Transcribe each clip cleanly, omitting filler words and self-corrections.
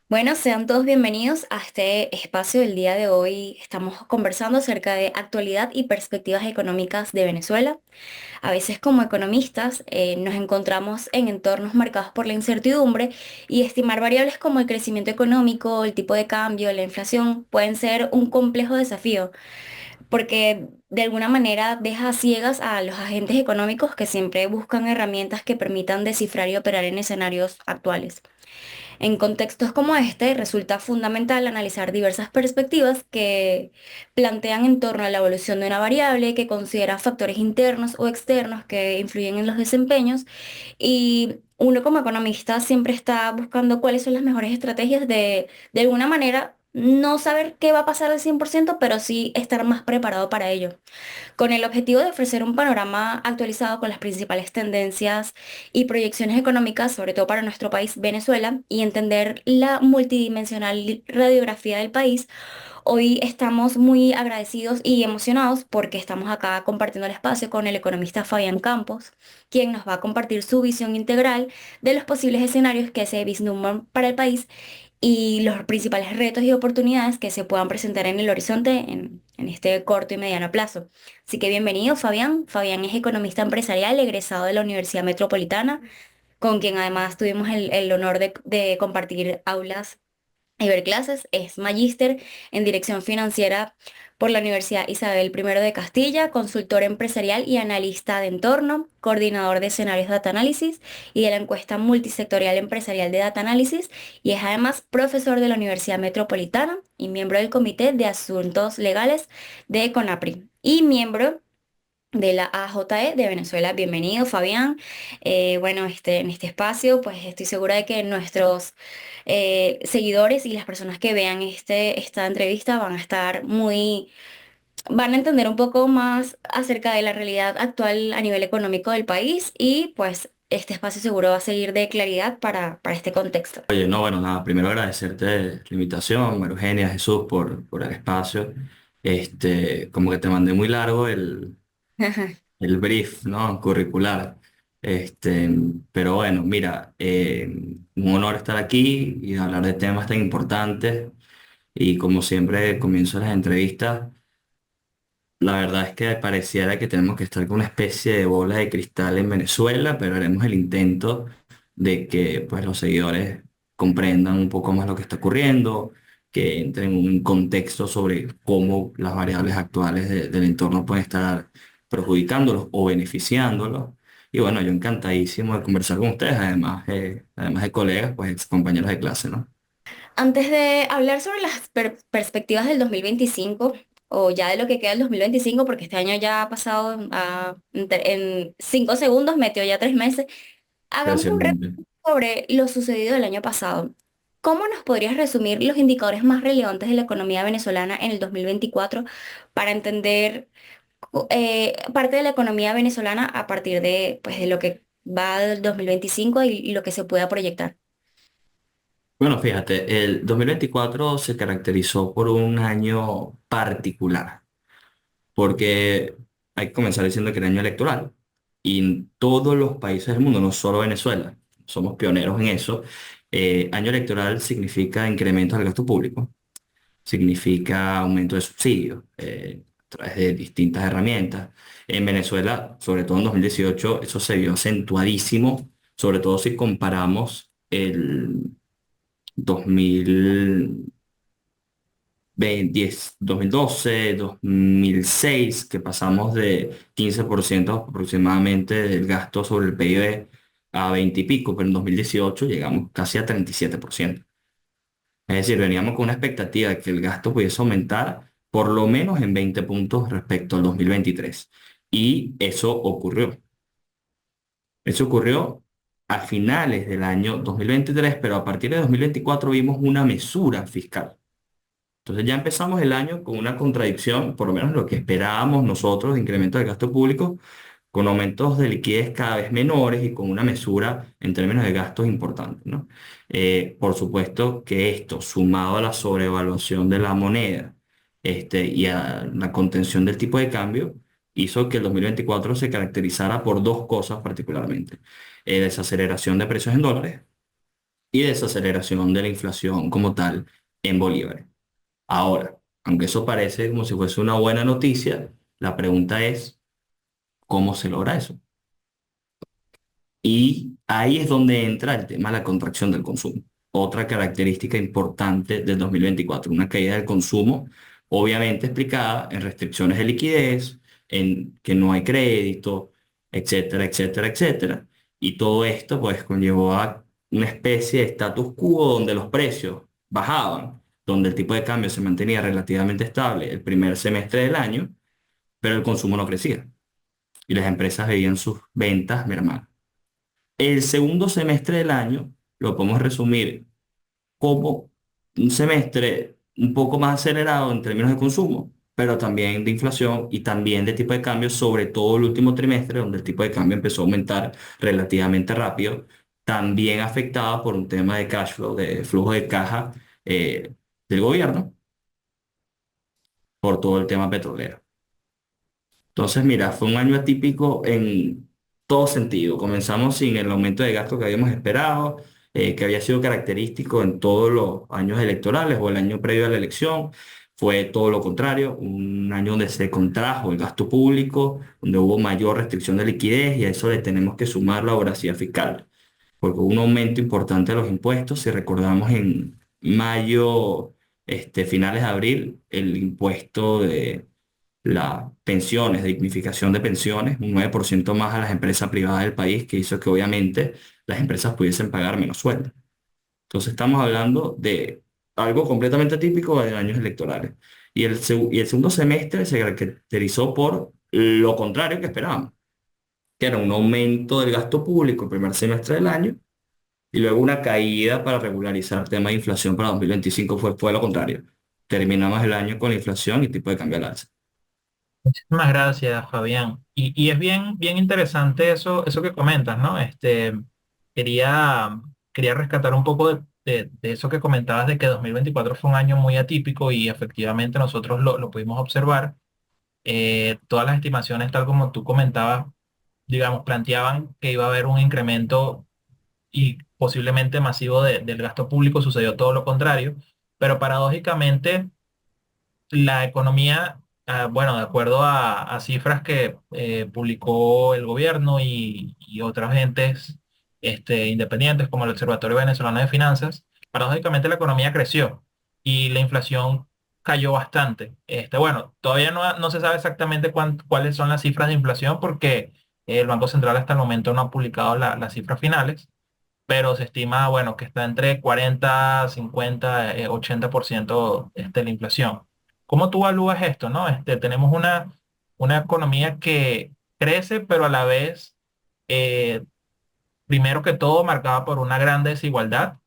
Bueno, sean todos bienvenidos a este espacio del día de hoy. Estamos conversando acerca de actualidad y perspectivas económicas de Venezuela. A veces como economistas nos encontramos en entornos marcados por la incertidumbre y estimar variables como el crecimiento económico, el tipo de cambio, la inflación pueden ser un complejo desafío porque de alguna manera deja a ciegas a los agentes económicos que siempre buscan herramientas que permitan descifrar y operar en escenarios actuales. En contextos como este, resulta fundamental analizar diversas perspectivas que plantean en torno a la evolución de una variable, que considera factores internos o externos que influyen en los desempeños. Y uno como economista siempre está buscando cuáles son las mejores estrategias de alguna manera, no saber qué va a pasar al 100%, pero sí estar más preparado para ello con el objetivo de ofrecer un panorama actualizado con las principales tendencias y proyecciones económicas, sobre todo para nuestro país, Venezuela, y entender la multidimensional radiografía del país. Hoy estamos muy agradecidos y emocionados porque estamos acá compartiendo el espacio con el economista Fabián Campos, quien nos va a compartir su visión integral de los posibles escenarios que se vislumbran para el país y los principales retos y oportunidades que se puedan presentar en el horizonte en este corto y mediano plazo. Así que bienvenido, Fabián. Fabián es economista empresarial egresado de la Universidad Metropolitana, con quien además tuvimos el honor de compartir aulas y ver clases. Es magíster en Dirección Financiera por la Universidad Isabel I de Castilla, consultor empresarial y analista de entorno, coordinador de escenarios Data Analysis y de la encuesta multisectorial empresarial de Data Analysis, y es además profesor de la Universidad Metropolitana y miembro del Comité de Asuntos Legales de CONAPRI y miembro de la AJE de Venezuela. Bienvenido, Fabián. Bueno, en este espacio, pues estoy segura de que nuestros seguidores y las personas que vean esta entrevista van a entender un poco más acerca de la realidad actual a nivel económico del país y pues este espacio seguro va a seguir de claridad para este contexto. Oye, no, bueno, nada, primero agradecerte la invitación, María Eugenia, Jesús, por el espacio. Como que te mandé muy largo el brief, ¿no? Curricular. Este, pero bueno, mira, un honor estar aquí y hablar de temas tan importantes. Y como siempre, comienzo las entrevistas. La verdad es que pareciera que tenemos que estar con una especie de bola de cristal en Venezuela, pero haremos el intento de que pues, los seguidores comprendan un poco más lo que está ocurriendo, que entren en un contexto sobre cómo las variables actuales del entorno pueden estar perjudicándolos o beneficiándolos. Y bueno, yo encantadísimo de conversar con ustedes, además de colegas, pues ex compañeros de clase, ¿no? Antes de hablar sobre las perspectivas del 2025, o ya de lo que queda del 2025, porque este año ya ha pasado en 5 segundos, metió ya 3 meses, hagamos un repaso Especialmente. sobre lo sucedido el año pasado. ¿Cómo nos podrías resumir los indicadores más relevantes de la economía venezolana en el 2024 para entender parte de la economía venezolana a partir de, pues, de lo que va del 2025 y lo que se pueda proyectar? Bueno, fíjate, el 2024 se caracterizó por un año particular, porque hay que comenzar diciendo que era año electoral y en todos los países del mundo, no solo Venezuela, somos pioneros en eso. Año electoral significa incremento del gasto público, significa aumento de subsidios a través de distintas herramientas. En Venezuela, sobre todo en 2018, eso se vio acentuadísimo, sobre todo si comparamos el 2000 2012, 2006, que pasamos de 15% aproximadamente del gasto sobre el PIB a 20 y pico, pero en 2018 llegamos casi a 37%. Es decir, veníamos con una expectativa de que el gasto pudiese aumentar por lo menos en 20 puntos respecto al 2023. Y eso ocurrió. Eso ocurrió a finales del año 2023, pero a partir de 2024 vimos una mesura fiscal. Entonces ya empezamos el año con una contradicción, por lo menos lo que esperábamos nosotros de incremento del gasto público, con aumentos de liquidez cada vez menores y con una mesura en términos de gastos importantes, ¿no? Por supuesto que esto, sumado a la sobrevaluación de la moneda, y a la contención del tipo de cambio, hizo que el 2024 se caracterizara por dos cosas particularmente. Desaceleración de precios en dólares y desaceleración de la inflación como tal en bolívares. Ahora, aunque eso parece como si fuese una buena noticia, la pregunta es, ¿cómo se logra eso? Y ahí es donde entra el tema de la contracción del consumo. Otra característica importante del 2024, una caída del consumo, obviamente explicada en restricciones de liquidez, en que no hay crédito, etcétera, etcétera, etcétera. Y todo esto pues conllevó a una especie de status quo donde los precios bajaban, donde el tipo de cambio se mantenía relativamente estable el primer semestre del año, pero el consumo no crecía. Y las empresas veían sus ventas mermar. El segundo semestre del año lo podemos resumir como un semestre un poco más acelerado en términos de consumo, pero también de inflación y también de tipo de cambio, sobre todo el último trimestre, donde el tipo de cambio empezó a aumentar relativamente rápido, también afectada por un tema de cash flow, de flujo de caja eh, del gobierno, por todo el tema petrolero. Entonces, mira, fue un año atípico en todo sentido. Comenzamos sin el aumento de gasto que habíamos esperado, que había sido característico en todos los años electorales o el año previo a la elección. Fue todo lo contrario, un año donde se contrajo el gasto público, donde hubo mayor restricción de liquidez y a eso le tenemos que sumar la voracidad fiscal, porque hubo un aumento importante de los impuestos. Si recordamos en mayo, finales de abril, el impuesto de las pensiones, de dignificación de pensiones, un 9% más a las empresas privadas del país, que hizo que obviamente las empresas pudiesen pagar menos sueldo. Entonces estamos hablando de algo completamente típico de años electorales. Y el segundo semestre se caracterizó por lo contrario que esperábamos, que era un aumento del gasto público el primer semestre del año y luego una caída para regularizar el tema de inflación para 2025 fue lo contrario. Terminamos el año con la inflación y tipo de cambio al alza. Muchísimas gracias, Fabián. Y es bien interesante eso que comentas, ¿no? Quería, quería rescatar un poco de eso que comentabas de que 2024 fue un año muy atípico y efectivamente nosotros lo pudimos observar. Todas las estimaciones, tal como tú comentabas, digamos, planteaban que iba a haber un incremento y posiblemente masivo del gasto público. Sucedió todo lo contrario, pero paradójicamente la economía, bueno, de acuerdo a cifras que publicó el gobierno y otras entes independientes como el Observatorio Venezolano de Finanzas, paradójicamente la economía creció y la inflación cayó bastante. Bueno, todavía no se sabe exactamente cuáles son las cifras de inflación porque el Banco Central hasta el momento no ha publicado las cifras finales, pero se estima, bueno, que está entre 40, 50, 80% la inflación. ¿Cómo tú evalúas esto, no? Tenemos una economía que crece, pero a la vez, eh, primero que todo, marcada por una gran desigualdad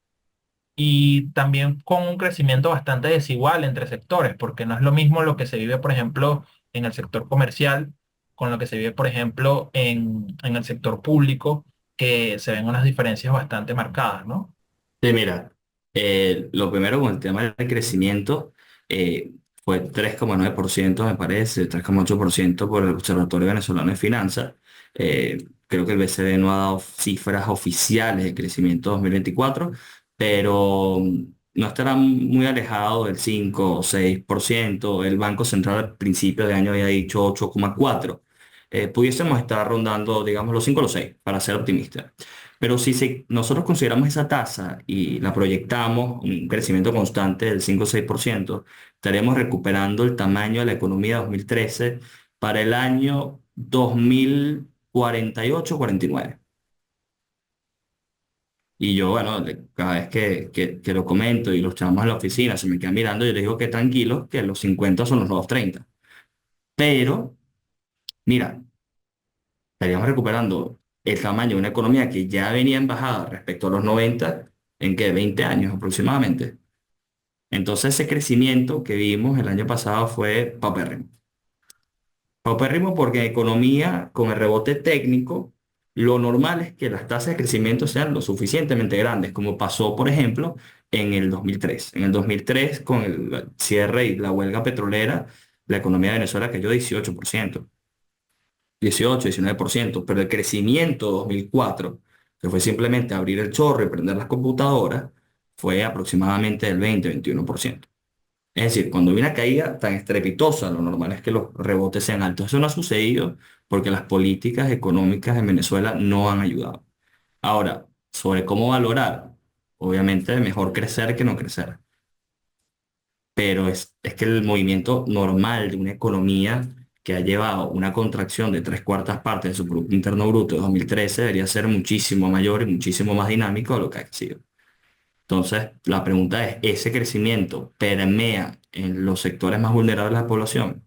y también con un crecimiento bastante desigual entre sectores, porque no es lo mismo lo que se vive, por ejemplo, en el sector comercial con lo que se vive, por ejemplo, en el sector público, que se ven unas diferencias bastante marcadas, ¿no? Sí, mira, lo primero con el tema del crecimiento fue 3,9% me parece, 3,8% por el Observatorio Venezolano de Finanzas. Creo que el BCD no ha dado cifras oficiales de crecimiento 2024, pero no estará muy alejado del 5 o 6%. El Banco Central al principio de año había dicho 8,4%. Pudiésemos estar rondando, digamos, los 5 o los 6, para ser optimistas. Pero si nosotros consideramos esa tasa y la proyectamos, un crecimiento constante del 5 o 6%, estaríamos recuperando el tamaño de la economía de 2013 para el año 2048-49. Y yo, bueno, cada vez que lo comento y los chavos en la oficina se me quedan mirando, yo les digo que tranquilos, que los 50 son los nuevos 30. Pero, mira, estaríamos recuperando el tamaño de una economía que ya venía en bajada respecto a los 90 en que 20 años aproximadamente. Entonces ese crecimiento que vimos el año pasado fue paupérrimo. Paupérrimo porque en economía, con el rebote técnico, lo normal es que las tasas de crecimiento sean lo suficientemente grandes, como pasó, por ejemplo, en el 2003. En el 2003, con el cierre y la huelga petrolera, la economía de Venezuela cayó 18%. 18, 19%, pero el crecimiento 2004 que fue simplemente abrir el chorro y prender las computadoras, fue aproximadamente del 20-21%. Es decir, cuando hay una caída tan estrepitosa, lo normal es que los rebotes sean altos. Eso no ha sucedido porque las políticas económicas en Venezuela no han ayudado. Ahora, sobre cómo valorar, obviamente mejor crecer que no crecer, pero es que el movimiento normal de una economía que ha llevado una contracción de tres cuartas partes de su Producto Interno Bruto de 2013 debería ser muchísimo mayor y muchísimo más dinámico de lo que ha sido. Entonces, la pregunta es, ¿ese crecimiento permea en los sectores más vulnerables de la población?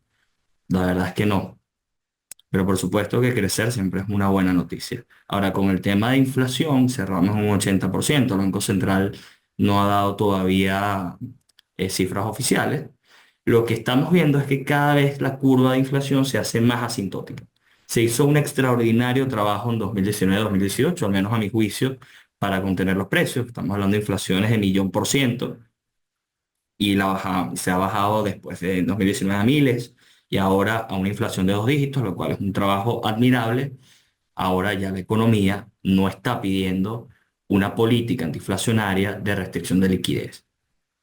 La verdad es que no. Pero por supuesto que crecer siempre es una buena noticia. Ahora, con el tema de inflación, cerramos un 80%. El Banco Central no ha dado todavía cifras oficiales. Lo que estamos viendo es que cada vez la curva de inflación se hace más asintótica. Se hizo un extraordinario trabajo en 2019-2018, al menos a mi juicio, para contener los precios. Estamos hablando de inflaciones de 1.000.000%, y se ha bajado después de 2019 a miles y ahora a una inflación de dos dígitos, lo cual es un trabajo admirable. Ahora ya la economía no está pidiendo una política antiinflacionaria de restricción de liquidez,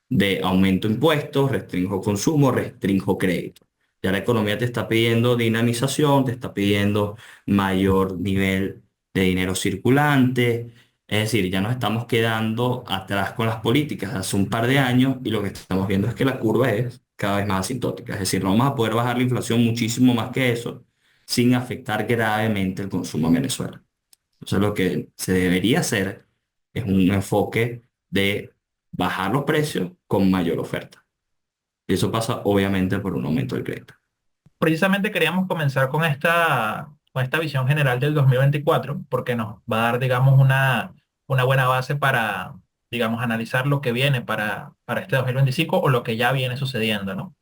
de aumento de impuestos, restringo consumo, restringo crédito. Ya la economía te está pidiendo dinamización, te está pidiendo mayor nivel de dinero circulante. Es decir, ya nos estamos quedando atrás con las políticas de hace un par de años y lo que estamos viendo es que la curva es cada vez más asintótica. Es decir, no vamos a poder bajar la inflación muchísimo más que eso sin afectar gravemente el consumo en Venezuela. Entonces, lo que se debería hacer es un enfoque de bajar los precios con mayor oferta. Y eso pasa obviamente por un aumento del crédito. Precisamente queríamos comenzar con esta visión general del 2024, porque nos va a dar, digamos, una buena base para, digamos, analizar lo que viene para este 2025 o lo que ya viene sucediendo, ¿no?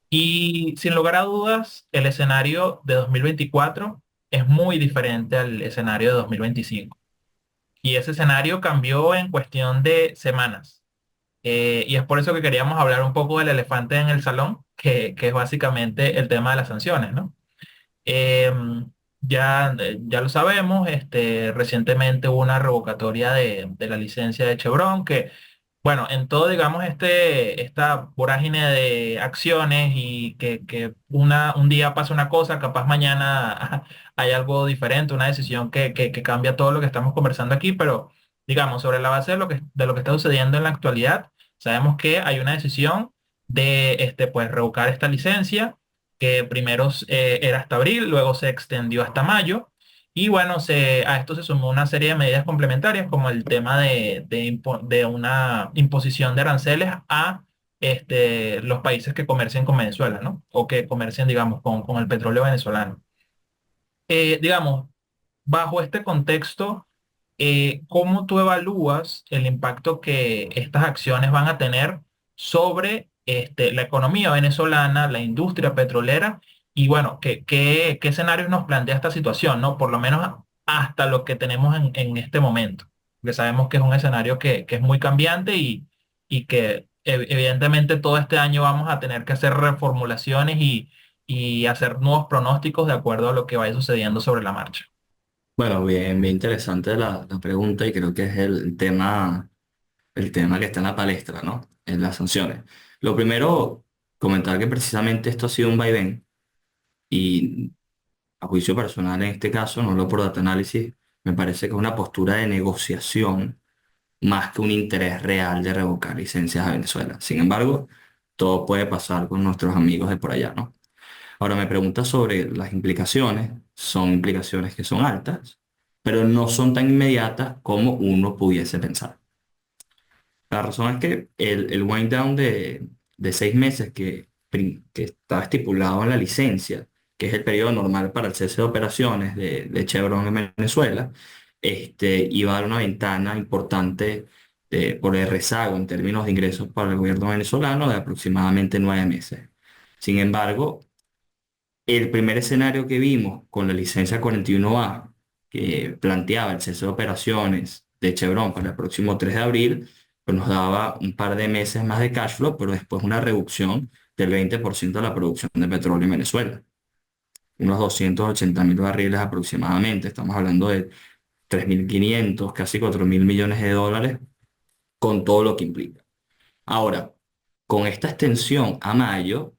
Y sin lugar a dudas, el escenario de 2024 es muy diferente al escenario de 2025. Y ese escenario cambió en cuestión de semanas. Y es por eso que queríamos hablar un poco del elefante en el salón, que es básicamente el tema de las sanciones, ¿no? Ya lo sabemos, recientemente hubo una revocatoria de la licencia de Chevron, que, bueno, en todo, digamos, esta vorágine de acciones y que un día pasa una cosa, capaz mañana hay algo diferente, una decisión que cambia todo lo que estamos conversando aquí, pero, digamos, sobre la base de lo que está sucediendo en la actualidad, sabemos que hay una decisión de, pues, revocar esta licencia que primero era hasta abril, luego se extendió hasta mayo. Y bueno, a esto se sumó una serie de medidas complementarias, como el tema de una imposición de aranceles a los países que comercien con Venezuela, ¿no? O que comercien, digamos, con el petróleo venezolano. Digamos, bajo este contexto, ¿cómo tú evalúas el impacto que estas acciones van a tener sobre la economía venezolana, la industria petrolera? Y bueno, ¿qué escenarios nos plantea esta situación, ¿no? Por lo menos hasta lo que tenemos en este momento. Porque sabemos que es un escenario que es muy cambiante y que evidentemente todo este año vamos a tener que hacer reformulaciones y hacer nuevos pronósticos de acuerdo a lo que vaya sucediendo sobre la marcha. Bueno, bien, bien interesante la pregunta y creo que es el tema que está en la palestra, ¿no? En las sanciones. Lo primero, comentar que precisamente esto ha sido un vaivén y a juicio personal en este caso, no lo por data análisis, me parece que es una postura de negociación más que un interés real de revocar licencias a Venezuela. Sin embargo, todo puede pasar con nuestros amigos de por allá, ¿no? Ahora me pregunta sobre las implicaciones. Son implicaciones que son altas, pero no son tan inmediatas como uno pudiese pensar. La razón es que el wind down de 6 meses que está estipulado en la licencia, que es el periodo normal para el cese de operaciones de Chevron en Venezuela, iba a dar una ventana importante por el rezago en términos de ingresos para el gobierno venezolano de aproximadamente 9 meses. Sin embargo, el primer escenario que vimos con la licencia 41A, que planteaba el cese de operaciones de Chevron para el próximo 3 de abril, pues nos daba un par de meses más de cash flow, pero después una reducción del 20% de la producción de petróleo en Venezuela. Unos 280.000 barriles aproximadamente. Estamos hablando de 3.500 casi 4.000 millones de dólares, con todo lo que implica. Ahora, con esta extensión a mayo,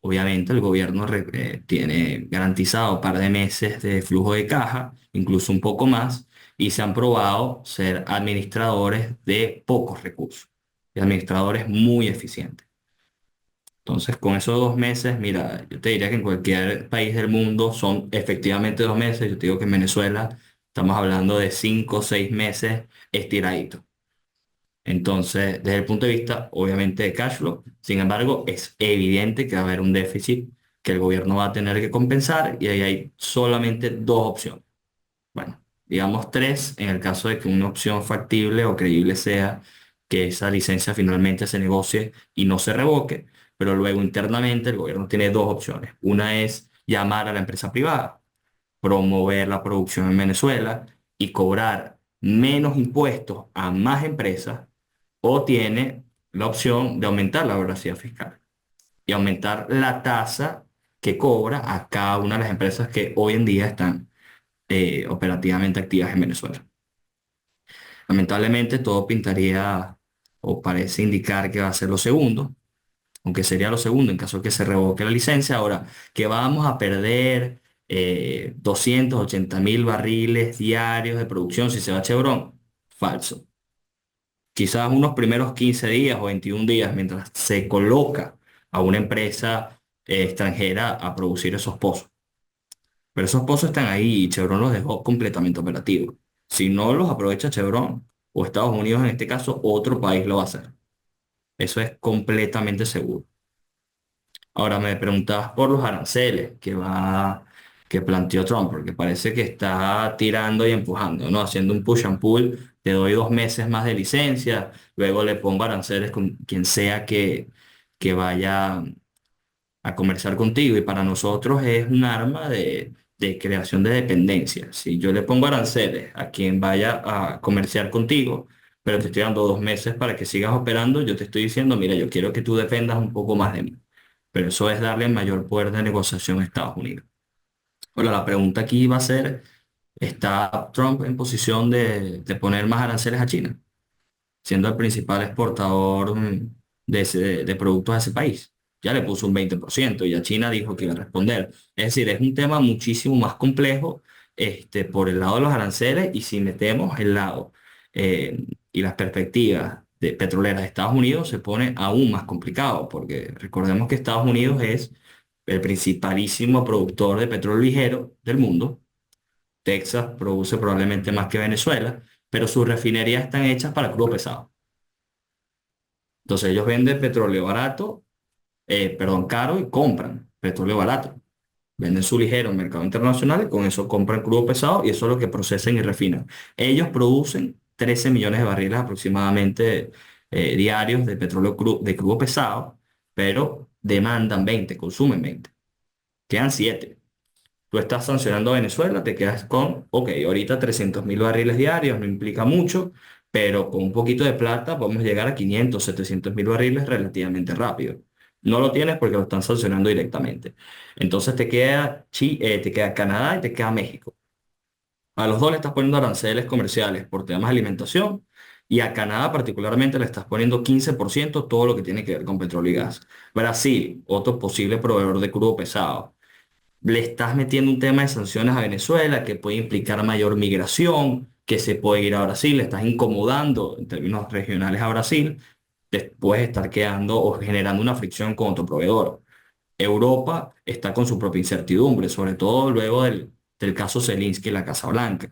obviamente el gobierno tiene garantizado un par de meses de flujo de caja, incluso un poco más, y se han probado ser administradores de pocos recursos, y administradores muy eficientes. Entonces, con esos 2 meses, mira, yo te diría que en cualquier país del mundo son efectivamente 2 meses. Yo te digo que en Venezuela estamos hablando de 5 o 6 meses estiraditos. Entonces, desde el punto de vista, obviamente, de cash flow, sin embargo, es evidente que va a haber un déficit que el gobierno va a tener que compensar y ahí hay solamente dos opciones. Bueno, digamos tres en el caso de que una opción factible o creíble sea que esa licencia finalmente se negocie y no se revoque, pero luego internamente el gobierno tiene dos opciones. Una es llamar a la empresa privada, promover la producción en Venezuela y cobrar menos impuestos a más empresas, o tiene la opción de aumentar la veracidad fiscal y aumentar la tasa que cobra a cada una de las empresas que hoy en día están operativamente activas en Venezuela. Lamentablemente todo pintaría o parece indicar que va a ser lo segundo, aunque sería lo segundo en caso de que se revoque la licencia. Ahora, que vamos a perder 280.000 barriles diarios de producción si se va a Chevron, falso. Quizás unos primeros 15 días o 21 días mientras se coloca a una empresa extranjera a producir esos pozos. Pero esos pozos están ahí y Chevron los dejó completamente operativos. Si no los aprovecha Chevron o Estados Unidos en este caso, otro país lo va a hacer. Eso es completamente seguro. Ahora me preguntabas por los aranceles que planteó Trump, porque parece que está tirando y empujando, ¿no? Haciendo un push and pull. Te doy 2 meses más de licencia, luego le pongo aranceles con quien sea que vaya a comerciar contigo, y para nosotros es un arma de creación de dependencia. Si yo le pongo aranceles a quien vaya a comerciar contigo, pero te estoy dando 2 meses para que sigas operando, yo te estoy diciendo, mira, yo quiero que tú dependas un poco más de mí. Pero eso es darle mayor poder de negociación a Estados Unidos. Ahora, la pregunta aquí va a ser, ¿está Trump en posición de poner más aranceles a China, siendo el principal exportador de productos a ese país? Ya le puso un 20% y ya China dijo que iba a responder. Es decir, es un tema muchísimo más complejo por el lado de los aranceles, y si metemos el lado eh, y las perspectivas de petroleras de Estados Unidos, se pone aún más complicado, porque recordemos que Estados Unidos es el principalísimo productor de petróleo ligero del mundo. Texas produce probablemente más que Venezuela, pero sus refinerías están hechas para crudo pesado. Entonces ellos venden petróleo barato, perdón, caro, y compran petróleo barato. Venden su ligero en el mercado internacional y con eso compran crudo pesado y eso es lo que procesan y refinan. Ellos producen 13 millones de barriles aproximadamente diarios de petróleo de crudo pesado, pero demandan 20, consumen 20. Quedan 7. Tú estás sancionando a Venezuela, te quedas con, ok, ahorita 300.000 barriles diarios, no implica mucho, pero con un poquito de plata podemos llegar a 500, 700.000 barriles relativamente rápido. No lo tienes porque lo están sancionando directamente. Entonces te queda Canadá y te queda México. A los dos le estás poniendo aranceles comerciales por temas de alimentación, y a Canadá particularmente le estás poniendo 15% todo lo que tiene que ver con petróleo y gas. Brasil, otro posible proveedor de crudo pesado, le estás metiendo un tema de sanciones a Venezuela que puede implicar mayor migración, que se puede ir a Brasil, le estás incomodando en términos regionales a Brasil, después estar quedando o generando una fricción con otro proveedor. Europa está con su propia incertidumbre, sobre todo luego del caso Zelensky y la Casa Blanca.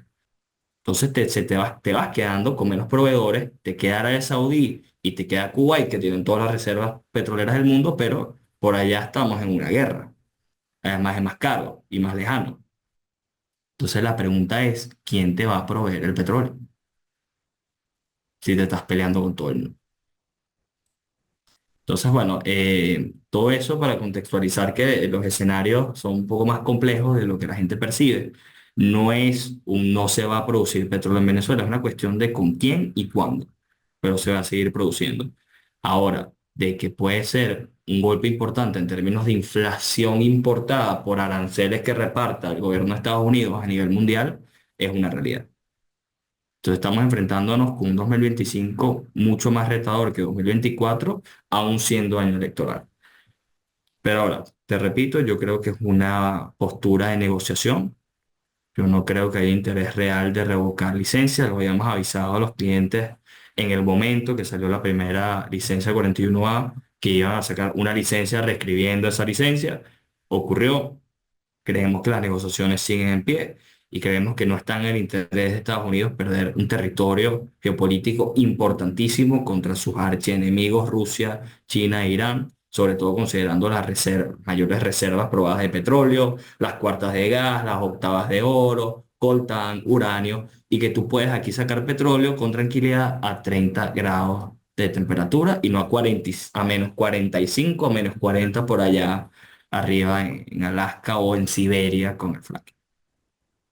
Entonces te vas quedando con menos proveedores, te queda Arabia Saudí y te queda Kuwait, que tienen todas las reservas petroleras del mundo, pero por allá estamos en una guerra. Además es más caro y más lejano. Entonces la pregunta es, ¿quién te va a proveer el petróleo si te estás peleando con todo el mundo? Entonces, bueno, todo eso para contextualizar que los escenarios son un poco más complejos de lo que la gente percibe. No se va a producir petróleo en Venezuela, es una cuestión de con quién y cuándo, pero se va a seguir produciendo. Ahora, de que puede ser un golpe importante en términos de inflación importada por aranceles que reparta el gobierno de Estados Unidos a nivel mundial, es una realidad. Entonces estamos enfrentándonos con un 2025 mucho más retador que 2024, aún siendo año electoral. Pero ahora, te repito, yo creo que es una postura de negociación. Yo no creo que haya interés real de revocar licencias. Lo habíamos avisado a los clientes en el momento que salió la primera licencia 41A, que iban a sacar una licencia reescribiendo esa licencia. Ocurrió. Creemos que las negociaciones siguen en pie y creemos que no está en el interés de Estados Unidos perder un territorio geopolítico importantísimo contra sus archienemigos Rusia, China e Irán, sobre todo considerando las mayores reservas probadas de petróleo, las cuartas de gas, las octavas de oro, coltán, uranio, y que tú puedes aquí sacar petróleo con tranquilidad a 30 grados de temperatura y no a 40, a menos 45, a menos 40 por allá arriba en Alaska o en Siberia con el fracking.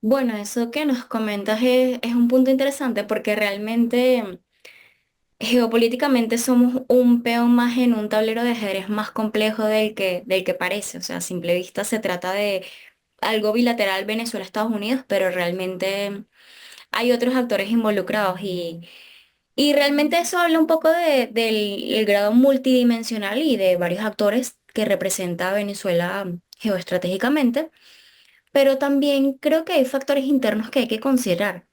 Bueno, eso que nos comentas es un punto interesante porque realmente geopolíticamente somos un peón más en un tablero de ajedrez más complejo del que parece. O sea, a simple vista se trata de algo bilateral Venezuela-Estados Unidos, pero realmente hay otros actores involucrados y realmente eso habla un poco del el grado multidimensional y de varios actores que representa a Venezuela geoestratégicamente, pero también creo que hay factores internos que hay que considerar.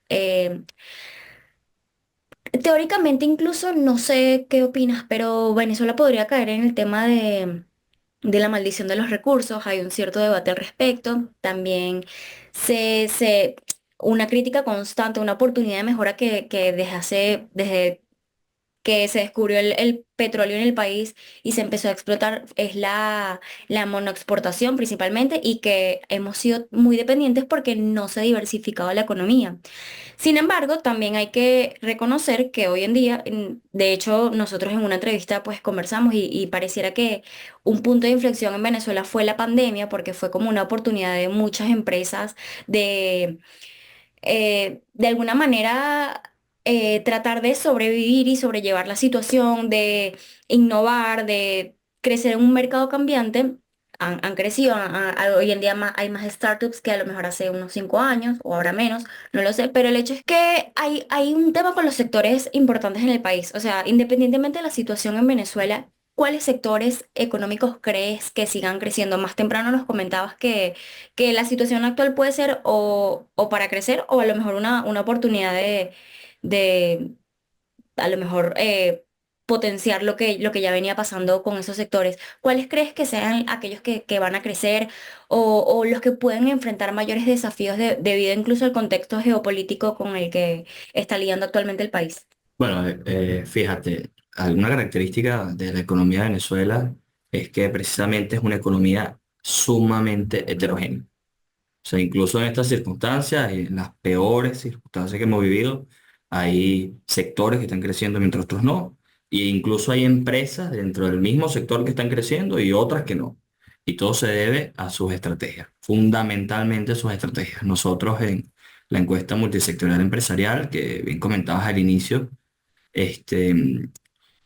Teóricamente incluso no sé qué opinas, pero Venezuela podría caer en el tema de la maldición de los recursos. Hay un cierto debate al respecto. También se una crítica constante, una oportunidad de mejora que desde que se descubrió el petróleo en el país y se empezó a explotar es la monoexportación principalmente y que hemos sido muy dependientes porque no se ha diversificado la economía. Sin embargo, también hay que reconocer que hoy en día, de hecho, nosotros en una entrevista pues conversamos y pareciera que un punto de inflexión en Venezuela fue la pandemia porque fue como una oportunidad de muchas empresas de alguna manera tratar de sobrevivir y sobrellevar la situación, de innovar, de crecer en un mercado cambiante. Han crecido, hoy en día hay más startups que a lo mejor hace unos 5 años o ahora menos, no lo sé, pero el hecho es que hay un tema con los sectores importantes en el país. O sea, independientemente de la situación en Venezuela, ¿cuáles sectores económicos crees que sigan creciendo? Más temprano nos comentabas que la situación actual puede ser o para crecer o a lo mejor una oportunidad de a lo mejor potenciar lo que ya venía pasando con esos sectores. ¿Cuáles crees que sean aquellos que van a crecer o los que pueden enfrentar mayores desafíos debido incluso al contexto geopolítico con el que está lidiando actualmente el país? Bueno, fíjate, alguna característica de la economía de Venezuela es que precisamente es una economía sumamente heterogénea. O sea, incluso en estas circunstancias, y en las peores circunstancias que hemos vivido, hay sectores que están creciendo mientras otros no. E incluso hay empresas dentro del mismo sector que están creciendo y otras que no. Y todo se debe a sus estrategias, fundamentalmente sus estrategias. Nosotros en la encuesta multisectorial empresarial, que bien comentabas al inicio, este,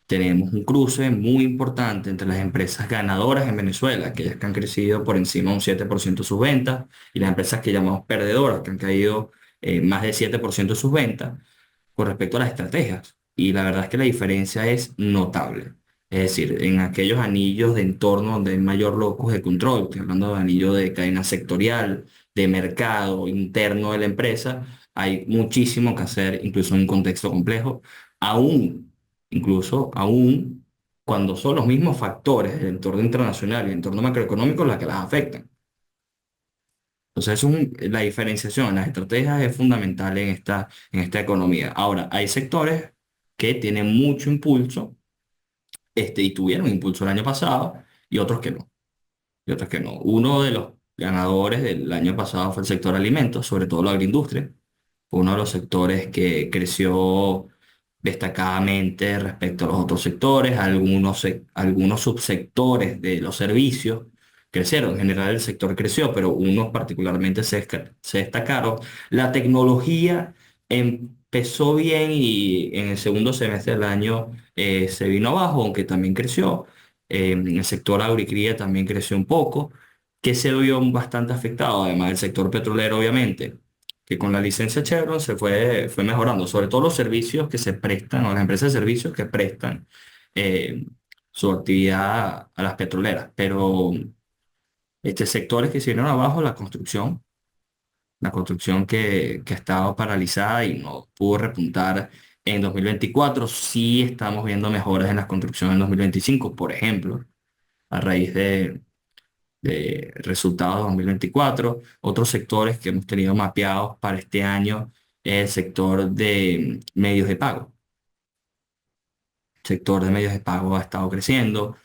tenemos un cruce muy importante entre las empresas ganadoras en Venezuela, aquellas que han crecido por encima de un 7% de sus ventas, y las empresas que llamamos perdedoras, que han caído más de 7% de sus ventas, con respecto a las estrategias. Y la verdad es que la diferencia es notable. Es decir, en aquellos anillos de entorno donde hay mayor locus de control, estoy hablando de anillo de cadena sectorial, de mercado interno de la empresa, hay muchísimo que hacer, incluso en un contexto complejo, aún, incluso aún cuando son los mismos factores del entorno internacional y el entorno macroeconómico los que las afectan. Entonces, la diferenciación en las estrategias es fundamental en esta economía. Ahora, hay sectores que tienen mucho impulso, y tuvieron impulso el año pasado, y otros que no, y otros que no. Uno de los ganadores del año pasado fue el sector alimentos, sobre todo la agroindustria. Fue uno de los sectores que creció destacadamente respecto a los otros sectores. Algunos subsectores de los servicios crecieron. En general el sector creció, pero unos particularmente se destacaron. La tecnología empezó bien y en el segundo semestre del año se vino abajo, aunque también creció. El sector agricría también creció un poco, que se vio bastante afectado, además del sector petrolero, obviamente que con la licencia Chevron fue mejorando, sobre todo los servicios que se prestan, o las empresas de servicios que prestan eh, su actividad a las petroleras. Pero sectores que se vinieron abajo, la construcción que ha estado paralizada y no pudo repuntar en 2024, sí estamos viendo mejoras en las construcciones en 2025, por ejemplo, a raíz de resultados de 2024. Otros sectores que hemos tenido mapeados para este año es el sector de medios de pago. El sector de medios de pago ha estado creciendo.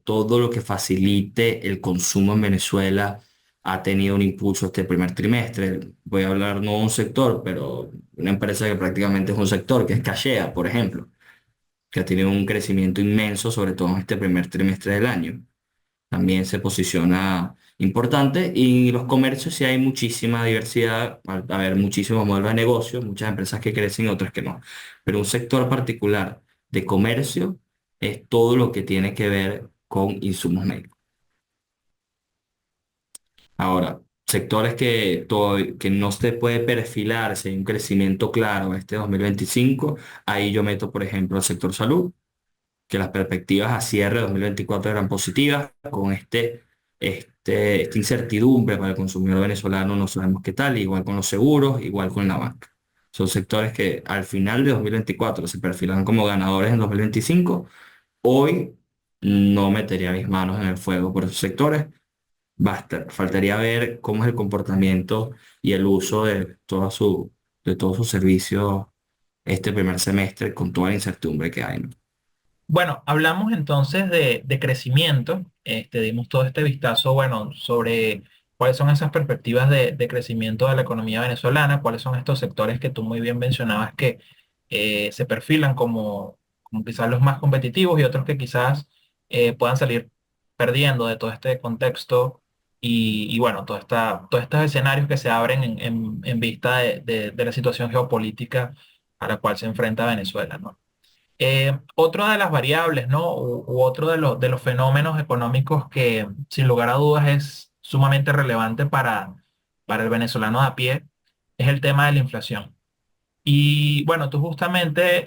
Todo lo que facilite el consumo en Venezuela ha tenido un impulso este primer trimestre. Voy a hablar no de un sector, pero una empresa que prácticamente es un sector, que es Cachea, por ejemplo, que ha tenido un crecimiento inmenso, sobre todo en este primer trimestre del año. También se posiciona importante, y los comercios sí hay muchísima diversidad, al haber muchísimos modelos de negocio, muchas empresas que crecen y otras que no. Pero un sector particular de comercio es todo lo que tiene que ver con insumos médicos. Ahora, sectores que no se puede perfilarse en un crecimiento claro este 2025, ahí yo meto, por ejemplo, el sector salud, que las perspectivas a cierre de 2024 eran positivas. Con esta incertidumbre para el consumidor venezolano no sabemos qué tal, igual con los seguros, igual con la banca. Son sectores que al final de 2024 se perfilan como ganadores en 2025. Hoy no metería mis manos en el fuego por esos sectores. Faltaría ver cómo es el comportamiento y el uso de todos sus servicios este primer semestre con toda la incertidumbre que hay, ¿no? Bueno, hablamos entonces de crecimiento. Dimos todo este vistazo, bueno, sobre cuáles son esas perspectivas de crecimiento de la economía venezolana, cuáles son estos sectores que tú muy bien mencionabas que se perfilan como quizás los más competitivos y otros que quizás puedan salir perdiendo de todo este contexto y bueno, todos estos escenarios que se abren en vista de la situación geopolítica a la cual se enfrenta Venezuela, ¿no? Otra de las variables, ¿no? U otro de los fenómenos económicos que sin lugar a dudas es sumamente relevante para el venezolano de a pie es el tema de la inflación. Y bueno, tú justamente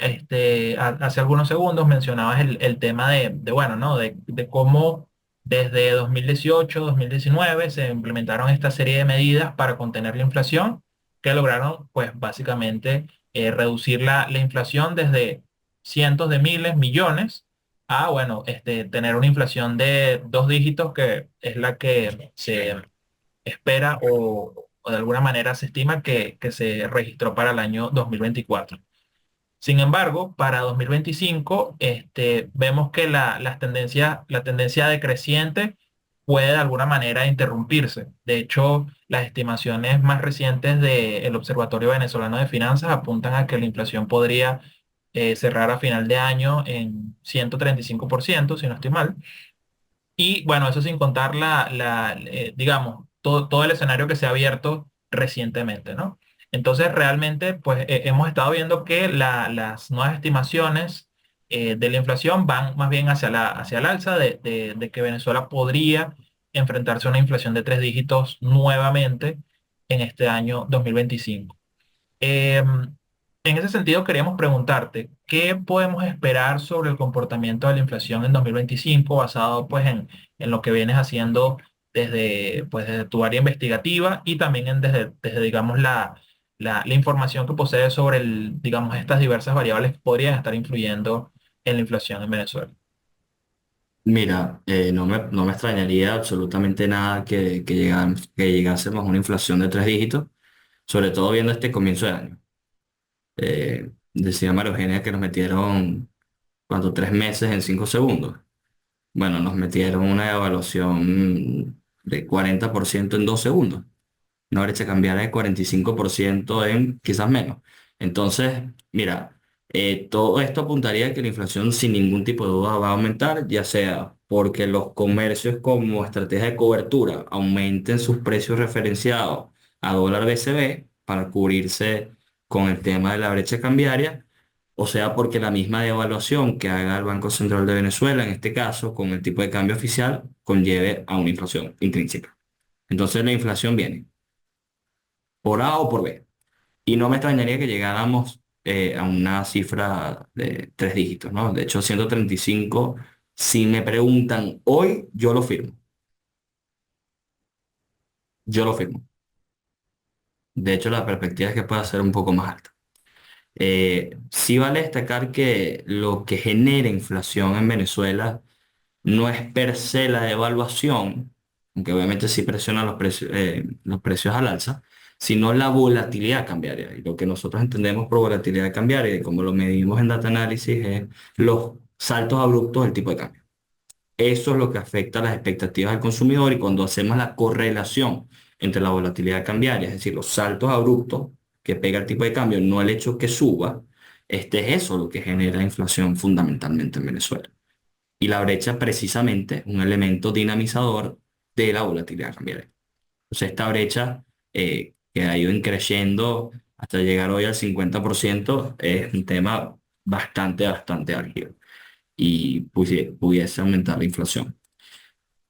hace algunos segundos mencionabas el tema bueno, ¿no? De cómo desde 2018, 2019 se implementaron esta serie de medidas para contener la inflación que lograron, pues básicamente, reducir la inflación desde cientos de miles, millones, a, bueno, tener una inflación de dos dígitos que es la que se espera o de alguna manera se estima que se registró para el año 2024. Sin embargo, para 2025, vemos que la tendencia decreciente puede de alguna manera interrumpirse. De hecho, las estimaciones más recientes del Observatorio Venezolano de Finanzas apuntan a que la inflación podría cerrar a final de año en 135%, si no estoy mal. Y bueno, eso sin contar digamos, todo el escenario que se ha abierto recientemente, ¿no? Entonces, realmente, pues hemos estado viendo que las nuevas estimaciones de la inflación van más bien hacia el alza, de que Venezuela podría enfrentarse a una inflación de tres dígitos nuevamente en este año 2025. En ese sentido, queríamos preguntarte, ¿qué podemos esperar sobre el comportamiento de la inflación en 2025 basado pues en lo que vienes haciendo desde tu área investigativa y también digamos, la información que posees sobre digamos, estas diversas variables que podrían estar influyendo en la inflación en Venezuela? Mira, no me extrañaría absolutamente nada que llegásemos a una inflación de tres dígitos, sobre todo viendo este comienzo de año. Decía María Eugenia que nos metieron, ¿cuánto? 3 meses en 5 segundos. Bueno, nos metieron una evaluación de 40% en 2 segundos, una brecha cambiaria de 45% en quizás menos. Entonces, mira, todo esto apuntaría a que la inflación sin ningún tipo de duda va a aumentar, ya sea porque los comercios como estrategia de cobertura aumenten sus precios referenciados a dólar BCB para cubrirse con el tema de la brecha cambiaria, o sea porque la misma devaluación que haga el Banco Central de Venezuela, en este caso, con el tipo de cambio oficial, conlleve a una inflación intrínseca. Entonces la inflación viene. por A o por B. Y no me extrañaría que llegáramos a una cifra de tres dígitos, ¿no? De hecho, 135, si me preguntan hoy, yo lo firmo. Yo lo firmo. De hecho, la perspectiva es que pueda ser un poco más alta. Sí vale destacar que lo que genera inflación en Venezuela no es per se la devaluación, aunque obviamente sí presiona los precios al alza, sino la volatilidad cambiaria. Y lo que nosotros entendemos por volatilidad cambiaria y como lo medimos en data análisis es los saltos abruptos del tipo de cambio. Eso es lo que afecta las expectativas del consumidor y cuando hacemos la correlación entre la volatilidad cambiaria, es decir, los saltos abruptos que pega el tipo de cambio, no el hecho que suba, este es eso lo que genera inflación fundamentalmente en Venezuela. Y la brecha precisamente es un elemento dinamizador de la volatilidad cambiaria. Entonces esta brecha que ha ido creciendo hasta llegar hoy al 50% es un tema bastante álgido y pudiese aumentar la inflación.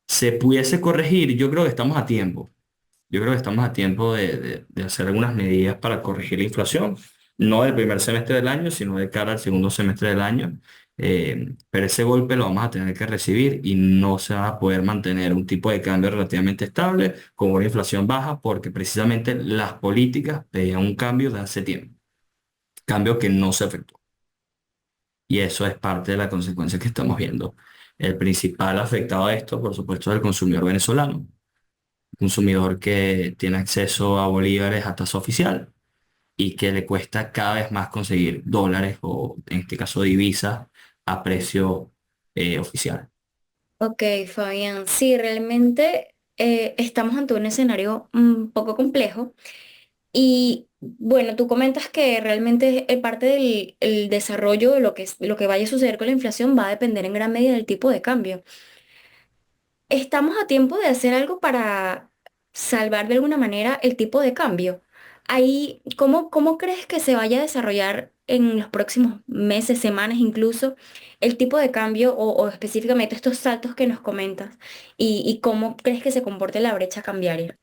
¿Se pudiese corregir? Yo creo que estamos a tiempo. Yo creo que estamos a tiempo de hacer algunas medidas para corregir la inflación, no del primer semestre del año, sino de cara al segundo semestre del año. Pero ese golpe lo vamos a tener que recibir y no se va a poder mantener un tipo de cambio relativamente estable con una inflación baja porque precisamente las políticas pedían un cambio de hace tiempo, cambio que no se efectuó. Y eso es parte de la consecuencia que estamos viendo. El principal afectado a esto, por supuesto, es el consumidor venezolano, consumidor que tiene acceso a bolívares a tasa oficial y que le cuesta cada vez más conseguir dólares o, en este caso, divisas a precio oficial. Ok, Fabián, sí, realmente estamos ante un escenario un poco complejo y bueno, tú comentas que realmente parte del el desarrollo de lo que vaya a suceder con la inflación va a depender en gran medida del tipo de cambio. ¿Estamos a tiempo de hacer algo para salvar de alguna manera el tipo de cambio? Ahí, ¿cómo crees que se vaya a desarrollar en los próximos meses, semanas incluso, el tipo de cambio o específicamente estos saltos que nos comentas? Y cómo crees que se comporte la brecha cambiaria?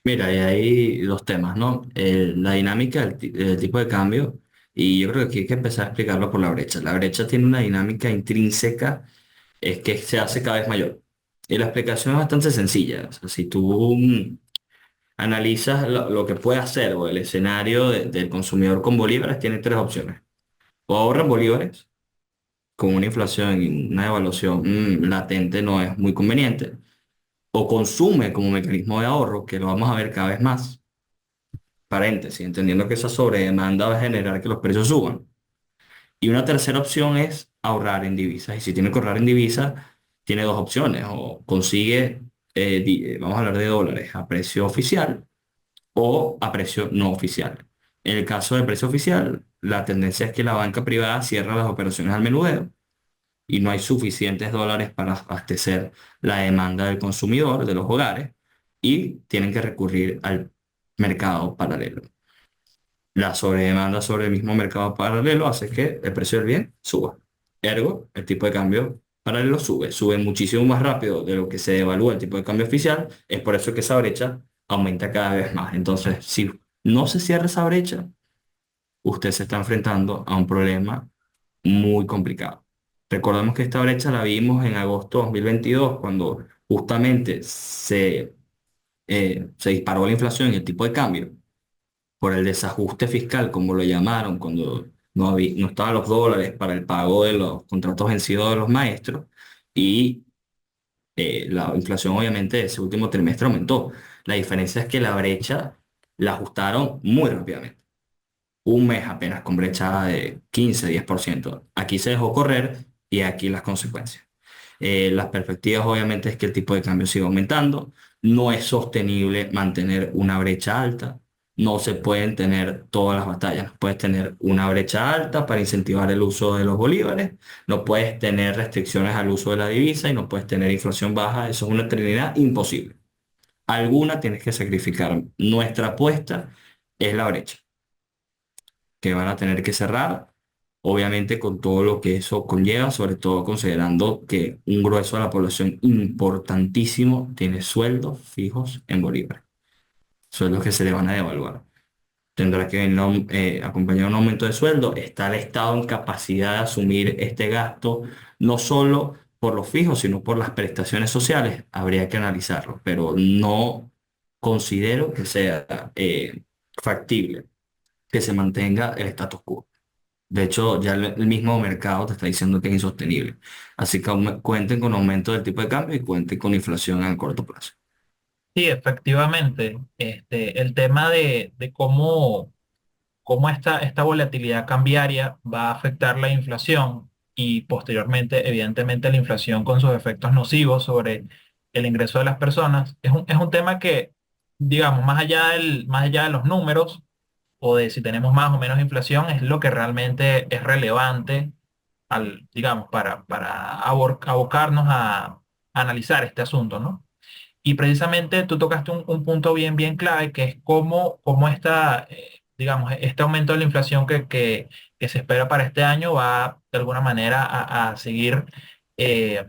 Mira, y hay dos temas, ¿no? La dinámica del tipo de cambio, y yo creo que aquí hay que empezar a explicarlo por la brecha. La brecha tiene una dinámica intrínseca, es que se hace cada vez mayor. Y la explicación es bastante sencilla. O sea, si tú analizas lo que puede hacer o el escenario del consumidor con bolívares, tiene tres opciones. O ahorra en bolívares, con una inflación y una devaluación latente no es muy conveniente. O consume como mecanismo de ahorro, que lo vamos a ver cada vez más. Paréntesis, entendiendo que esa sobredemanda va a generar que los precios suban. Y una tercera opción es ahorrar en divisas. Y si tiene que ahorrar en divisas, tiene dos opciones. O consigue, vamos a hablar de dólares a precio oficial o a precio no oficial. En el caso del precio oficial, la tendencia es que la banca privada cierra las operaciones al menudeo y no hay suficientes dólares para abastecer la demanda del consumidor, de los hogares, y tienen que recurrir al mercado paralelo. La sobredemanda sobre el mismo mercado paralelo hace que el precio del bien suba. Ergo, el tipo de cambio paralelo sube muchísimo más rápido de lo que se devalúa el tipo de cambio oficial. Es por eso que esa brecha aumenta cada vez más. Entonces, si no se cierra esa brecha, usted se está enfrentando a un problema muy complicado. Recordemos que esta brecha la vimos en agosto de 2022, cuando justamente se disparó la inflación y el tipo de cambio por el desajuste fiscal, como lo llamaron, cuando no estaban los dólares para el pago de los contratos vencidos de los maestros y la inflación obviamente ese último trimestre aumentó. La diferencia es que la brecha la ajustaron muy rápidamente. Un mes apenas con brecha de 15-10%. Aquí se dejó correr y aquí las consecuencias. Las perspectivas obviamente es que el tipo de cambio siga aumentando. No es sostenible mantener una brecha alta. No se pueden tener todas las batallas. No puedes tener una brecha alta para incentivar el uso de los bolívares. No puedes tener restricciones al uso de la divisa y no puedes tener inflación baja. Eso es una trinidad imposible. Alguna tienes que sacrificar. Nuestra apuesta es la brecha que van a tener que cerrar, obviamente con todo lo que eso conlleva, sobre todo considerando que un grueso de la población importantísimo tiene sueldos fijos en bolívares. sueldos que se le van a devaluar. Tendrá que venir acompañado de un aumento de sueldo. ¿Está el Estado en capacidad de asumir este gasto, no solo por los fijos, sino por las prestaciones sociales? Habría que analizarlo, pero no considero que sea factible que se mantenga el status quo. De hecho, ya el mismo mercado te está diciendo que es insostenible. Así que cuenten con aumento del tipo de cambio y cuenten con inflación a corto plazo. Sí, efectivamente, el tema de cómo esta volatilidad cambiaria va a afectar la inflación y posteriormente, evidentemente, la inflación con sus efectos nocivos sobre el ingreso de las personas, es un tema que, digamos, más allá de los números o de si tenemos más o menos inflación, es lo que realmente es relevante digamos, para abocarnos a analizar este asunto, ¿no? Y precisamente tú tocaste un punto bien clave, que es cómo digamos, este aumento de la inflación que se espera para este año va de alguna manera a seguir eh,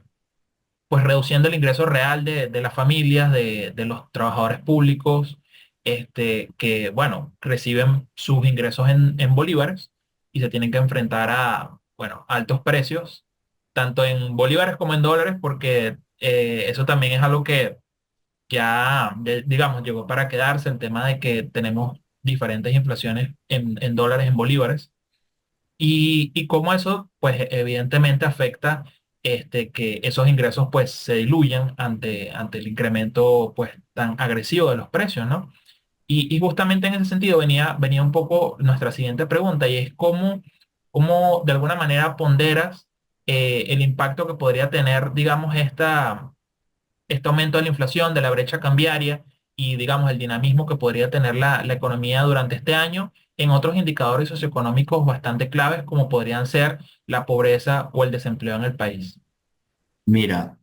pues reduciendo el ingreso real de las familias, de los trabajadores públicos, que, bueno, reciben sus ingresos en bolívares y se tienen que enfrentar a, bueno, altos precios, tanto en bolívares como en dólares, porque eso también es algo que digamos, llegó para quedarse el tema de que tenemos diferentes inflaciones en dólares, en bolívares, y cómo eso, pues, evidentemente afecta que esos ingresos, pues, se diluyan ante el incremento, pues, tan agresivo de los precios, ¿no? Y justamente en ese sentido venía un poco nuestra siguiente pregunta, y es cómo de alguna manera ponderas el impacto que podría tener, digamos, este aumento de la inflación, de la brecha cambiaria y, digamos, el dinamismo que podría tener la economía durante este año en otros indicadores socioeconómicos bastante claves, como podrían ser la pobreza o el desempleo en el país. Mira,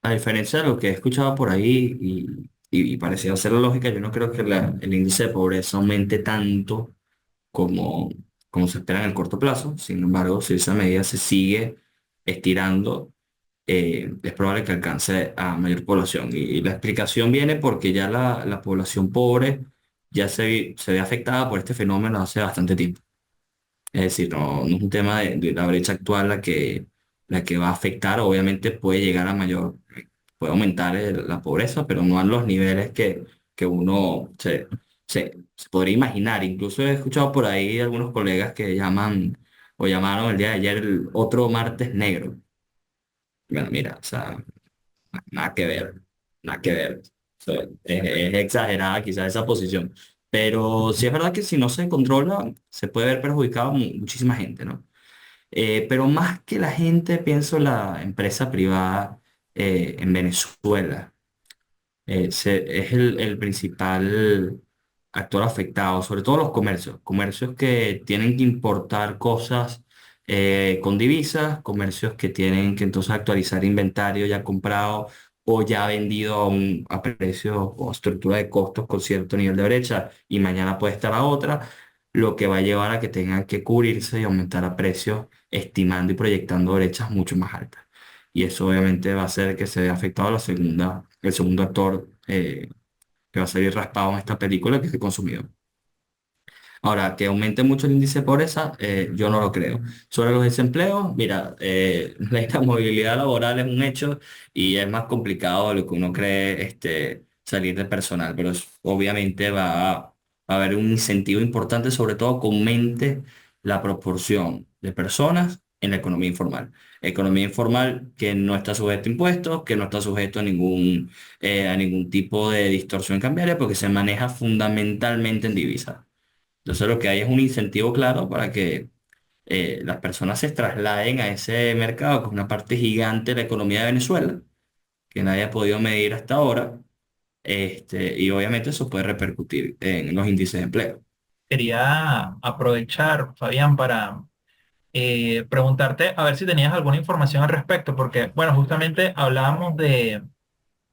a diferencia de lo que he escuchado por ahí y parecía ser la lógica, yo no creo que el índice de pobreza aumente tanto como, como se espera en el corto plazo. Sin embargo, si esa medida se sigue estirando, es probable que alcance a mayor población. Y la explicación viene porque ya la población pobre ya se ve afectada por este fenómeno hace bastante tiempo. Es decir, no es un tema de la brecha actual la que va a afectar. Obviamente puede llegar a mayor, puede aumentar la pobreza, pero no a los niveles que uno se podría imaginar. Incluso he escuchado por ahí algunos colegas que llaman o llamaron el día de ayer el otro martes negro. Bueno, mira, o sea, nada que ver, nada que ver. O sea, es exagerada quizás esa posición. Pero sí es verdad que si no se controla, se puede ver perjudicado muchísima gente, ¿no? Pero más que la gente, pienso la empresa privada en Venezuela. Es el principal actor afectado, sobre todo los comercios. Comercios que tienen que importar cosas con divisas, comercios que tienen que entonces actualizar inventario ya comprado o ya vendido a precio o estructura de costos con cierto nivel de brecha y mañana puede estar a otra, lo que va a llevar a que tengan que cubrirse y aumentar a precios, estimando y proyectando brechas mucho más altas. Y eso obviamente va a hacer que se vea afectado el segundo actor que va a salir raspado en esta película, que es el consumidor. Ahora, que aumente mucho el índice de pobreza, yo no lo creo. Sobre los desempleos, mira, la movilidad laboral es un hecho y es más complicado de lo que uno cree salir de personal, pero obviamente va a haber un incentivo importante, sobre todo que aumente la proporción de personas en la economía informal. Economía informal que no está sujeto a impuestos, que no está sujeto a ningún tipo de distorsión cambiaria, porque se maneja fundamentalmente en divisas. Entonces lo que hay es un incentivo claro para que las personas se trasladen a ese mercado, que es una parte gigante de la economía de Venezuela, que nadie ha podido medir hasta ahora, y obviamente eso puede repercutir en los índices de empleo. Quería aprovechar, Fabián, para preguntarte a ver si tenías alguna información al respecto, porque, bueno, justamente hablábamos de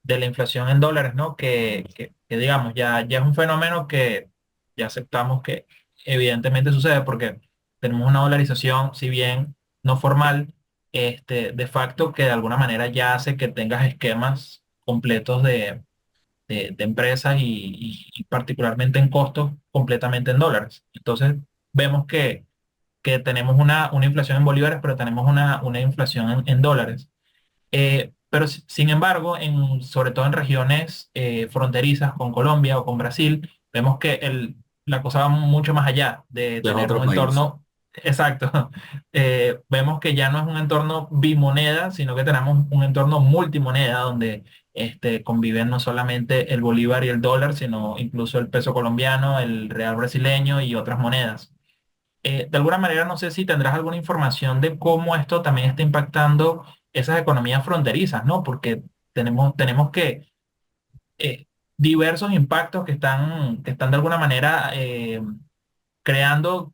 la inflación en dólares, ¿no? Que digamos, ya es un fenómeno que ya aceptamos que evidentemente sucede porque tenemos una dolarización, si bien no formal, de facto que de alguna manera ya hace que tengas esquemas completos de empresas y particularmente en costos completamente en dólares. Entonces vemos que tenemos una inflación en bolívares, pero tenemos una inflación en dólares. Pero sin embargo, sobre todo en regiones fronterizas con Colombia o con Brasil, vemos que la cosa va mucho más allá de Es tener otro un país. entorno exacto. Vemos que ya no es un entorno bimoneda, sino que tenemos un entorno multimoneda donde conviven no solamente el bolívar y el dólar, sino incluso el peso colombiano, el real brasileño y otras monedas. De alguna manera, no sé si tendrás alguna información de cómo esto también está impactando esas economías fronterizas, ¿no? Porque tenemos que diversos impactos que están de alguna manera creando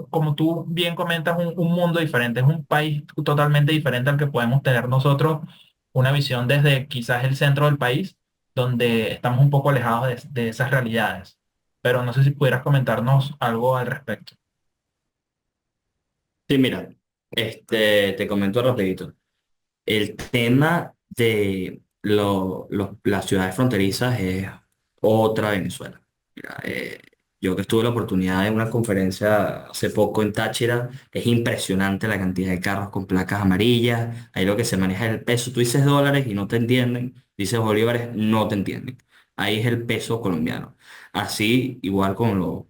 como tú bien comentas, un mundo diferente. Es un país totalmente diferente al que podemos tener nosotros, una visión desde quizás el centro del país, donde estamos un poco alejados de esas realidades. Pero no sé si pudieras comentarnos algo al respecto. Sí, mira, te comento rapidito. El tema de las ciudades fronterizas es otra Venezuela. Mira, yo que estuve la oportunidad de una conferencia hace poco en Táchira, es impresionante la cantidad de carros con placas amarillas. Ahí lo que se maneja es el peso. Tú dices dólares y no te entienden, dices bolívares, no te entienden. Ahí es el peso colombiano. Así, igual con los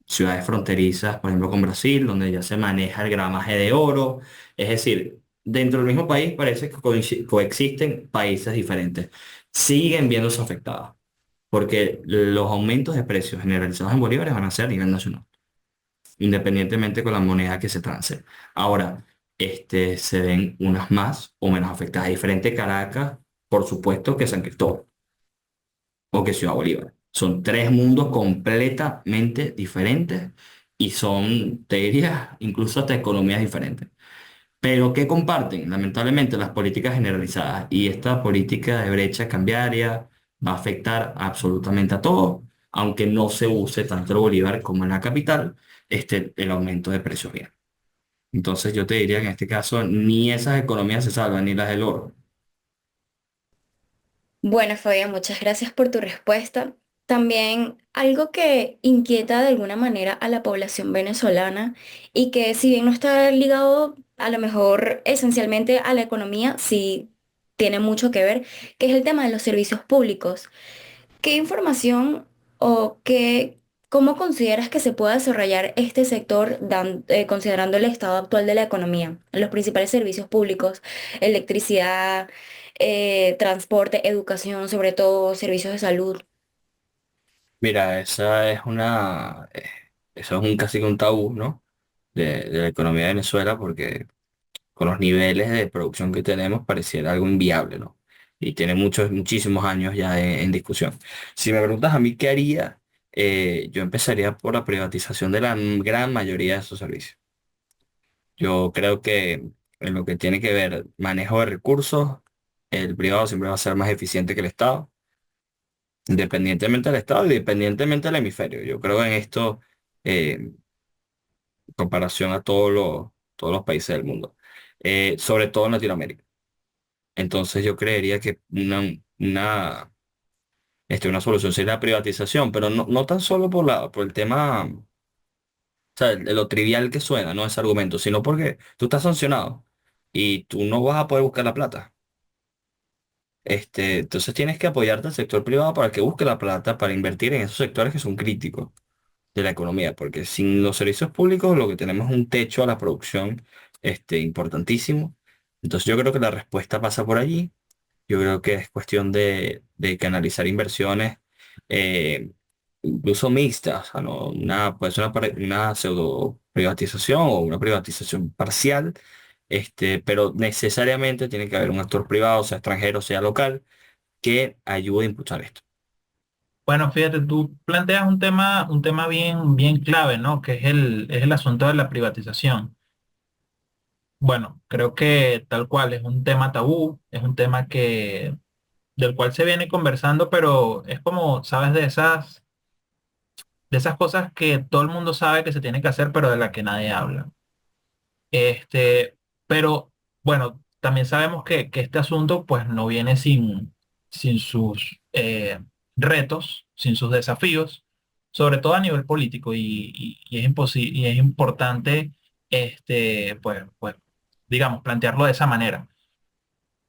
ciudades fronterizas, por ejemplo con Brasil, donde ya se maneja el gramaje de oro. Es decir, dentro del mismo país parece que coexisten países diferentes. Siguen viéndose afectadas, porque los aumentos de precios generalizados en bolívares van a ser a nivel nacional, independientemente con la moneda que se trance. Ahora, se ven unas más o menos afectadas. Diferente Caracas, por supuesto, que San Cristóbal o que Ciudad Bolívar. Son tres mundos completamente diferentes y son, te diría, incluso hasta economías diferentes. Pero ¿qué comparten? Lamentablemente las políticas generalizadas y esta política de brecha cambiaria va a afectar absolutamente a todos, aunque no se use tanto el bolívar como en la capital, el aumento de precios bien. Entonces yo te diría que en este caso ni esas economías se salvan, ni las del oro. Bueno, Fabián, muchas gracias por tu respuesta. También algo que inquieta de alguna manera a la población venezolana y que si bien no está ligado a lo mejor esencialmente a la economía, sí tiene mucho que ver, que es el tema de los servicios públicos. ¿Qué información o cómo consideras que se pueda desarrollar este sector considerando el estado actual de la economía? Los principales servicios públicos, electricidad, transporte, educación, sobre todo servicios de salud. Mira, eso es un casi que un tabú, ¿no? De la economía de Venezuela, porque con los niveles de producción que tenemos pareciera algo inviable, ¿no? Y tiene muchísimos años ya en discusión. Si me preguntas a mí qué haría, yo empezaría por la privatización de la gran mayoría de esos servicios. Yo creo que en lo que tiene que ver manejo de recursos, el privado siempre va a ser más eficiente que el Estado, independientemente del Estado y independientemente del hemisferio. Yo creo en esto, en comparación a todos los países del mundo, sobre todo en Latinoamérica. Entonces yo creería que una solución sería la privatización, pero no tan solo por el tema, o sea, de lo trivial que suena, ¿no? Ese argumento, sino porque tú estás sancionado y tú no vas a poder buscar la plata. Entonces tienes que apoyarte al sector privado para que busque la plata para invertir en esos sectores que son críticos de la economía, porque sin los servicios públicos lo que tenemos es un techo a la producción, importantísimo. Entonces yo creo que la respuesta pasa por allí. Yo creo que es cuestión de canalizar inversiones, eh, incluso mixtas, o sea, no, puede ser una pseudo privatización o una privatización parcial, pero necesariamente tiene que haber un actor privado, sea extranjero, sea local, que ayude a impulsar esto. Bueno, fíjate, tú planteas un tema bien, bien clave, ¿no? Que es el asunto de la privatización. Bueno, creo que tal cual es un tema tabú, es un tema del cual se viene conversando, pero es como, sabes, de esas cosas que todo el mundo sabe que se tiene que hacer, pero de la que nadie habla. Este, pero bueno, también sabemos que este asunto pues no viene sin sus retos, sin sus desafíos, sobre todo a nivel político, y es y es importante, pues, digamos, plantearlo de esa manera.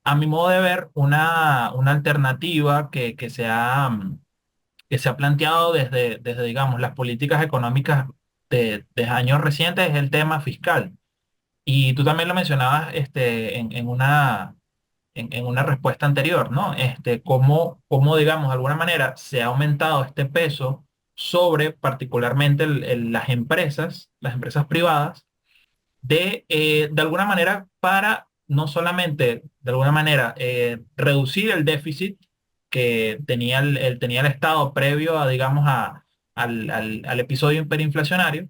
A mi modo de ver, una alternativa que se ha planteado desde, digamos, las políticas económicas de años recientes es el tema fiscal. Y tú también lo mencionabas en una respuesta anterior, ¿no? Cómo, digamos, de alguna manera se ha aumentado este peso sobre particularmente las empresas privadas, de alguna manera para no solamente, de alguna manera, reducir el déficit que tenía el Estado previo a, digamos, al episodio hiperinflacionario,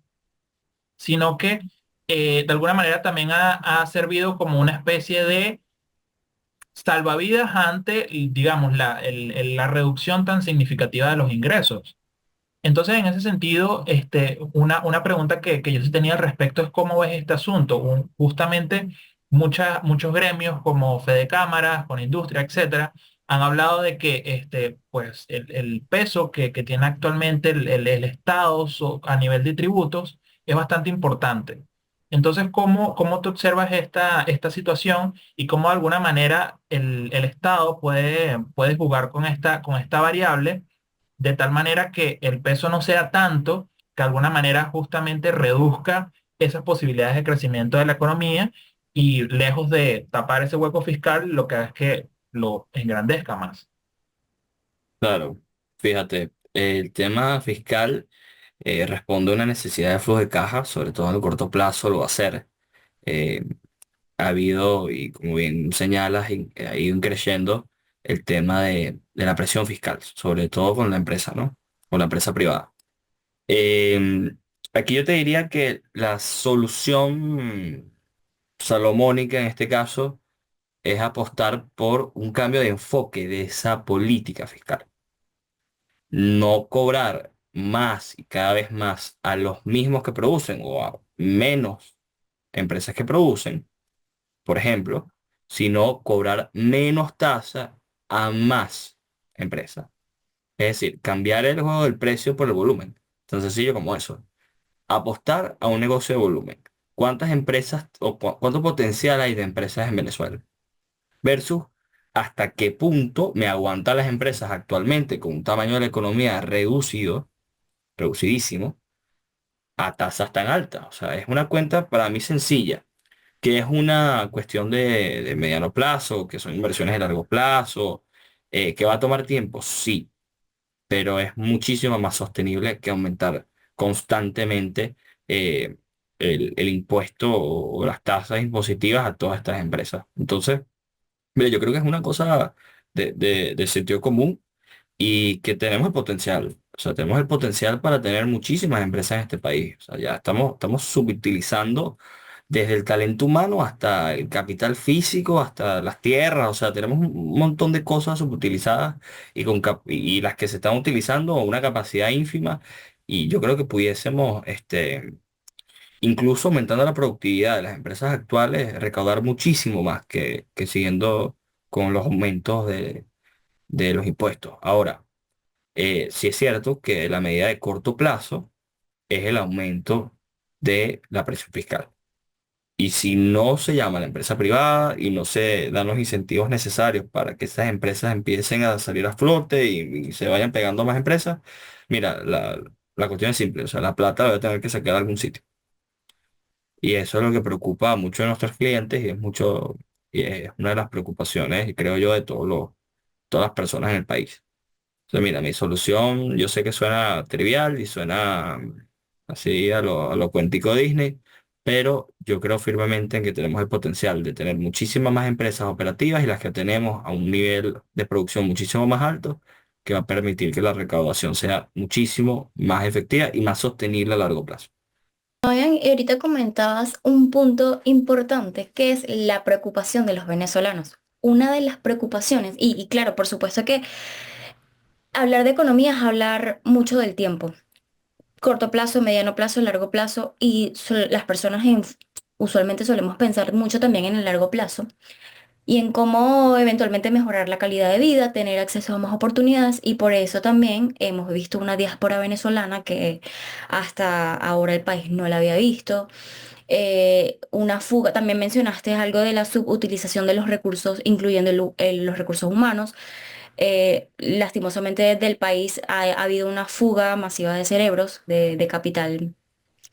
sino que de alguna manera también ha servido como una especie de salvavidas ante, digamos, la reducción tan significativa de los ingresos. Entonces, en ese sentido, una pregunta que yo sí tenía al respecto es cómo ves este asunto. Justamente muchos gremios como Fede Cámaras, con industria, etcétera, han hablado de que pues, el peso que tiene actualmente el Estado a nivel de tributos es bastante importante. Entonces, ¿cómo tú observas esta situación y cómo de alguna manera el Estado puede jugar con esta variable, de tal manera que el peso no sea tanto, que de alguna manera justamente reduzca esas posibilidades de crecimiento de la economía y lejos de tapar ese hueco fiscal, lo que haga es que lo engrandezca más? Claro, fíjate, el tema fiscal responde a una necesidad de flujo de caja, sobre todo en el corto plazo lo va a hacer. Eh, Ha habido, y como bien señalas, ha ido creciendo el tema de la presión fiscal, sobre todo con la empresa, ¿no? Con la empresa privada. Eh, Aquí yo te diría que la solución salomónica en este caso es apostar por un cambio de enfoque de esa política fiscal. No cobrar más y cada vez más a los mismos que producen o a menos empresas que producen, por ejemplo, sino cobrar menos tasa a más empresas. Es decir, cambiar el juego del precio por el volumen. Tan sencillo como eso. Apostar a un negocio de volumen. ¿Cuántas empresas o cuánto potencial hay de empresas en Venezuela? Versus hasta qué punto me aguantan las empresas actualmente con un tamaño de la economía reducido, reducidísimo, a tasas tan altas. O sea, es una cuenta para mí sencilla, que es una cuestión de mediano plazo, que son inversiones de largo plazo, que va a tomar tiempo, sí, pero es muchísimo más sostenible que aumentar constantemente eh, el impuesto o las tasas impositivas a todas estas empresas. Entonces, mira, yo creo que es una cosa de sentido común y que tenemos el potencial. O sea, tenemos el potencial para tener muchísimas empresas en este país. O sea, ya estamos subutilizando desde el talento humano hasta el capital físico, hasta las tierras. O sea, tenemos un montón de cosas subutilizadas y las que se están utilizando a una capacidad ínfima. Y yo creo que pudiésemos, incluso aumentando la productividad de las empresas actuales, recaudar muchísimo más que siguiendo con los aumentos de los impuestos. Ahora, sí es cierto que la medida de corto plazo es el aumento de la presión fiscal. Y si no se llama la empresa privada y no se dan los incentivos necesarios para que esas empresas empiecen a salir a flote y se vayan pegando más empresas, mira, la cuestión es simple, o sea, la plata la voy a tener que sacar de algún sitio. Y eso es lo que preocupa a muchos de nuestros clientes y es una de las preocupaciones, y creo yo, de todas las personas en el país. Entonces, mira, mi solución, yo sé que suena trivial y suena así a lo cuentico Disney, pero yo creo firmemente en que tenemos el potencial de tener muchísimas más empresas operativas y las que tenemos a un nivel de producción muchísimo más alto, que va a permitir que la recaudación sea muchísimo más efectiva y más sostenible a largo plazo. Fabián, y ahorita comentabas un punto importante, que es la preocupación de los venezolanos. Una de las preocupaciones, y claro, por supuesto que hablar de economía es hablar mucho del tiempo, corto plazo, mediano plazo, largo plazo, y las personas usualmente solemos pensar mucho también en el largo plazo. y en cómo eventualmente mejorar la calidad de vida, tener acceso a más oportunidades y por eso también hemos visto una diáspora venezolana que hasta ahora el país no la había visto. Una fuga, también mencionaste algo de la subutilización de los recursos, incluyendo los recursos humanos. Lastimosamente del país ha habido una fuga masiva de cerebros, de capital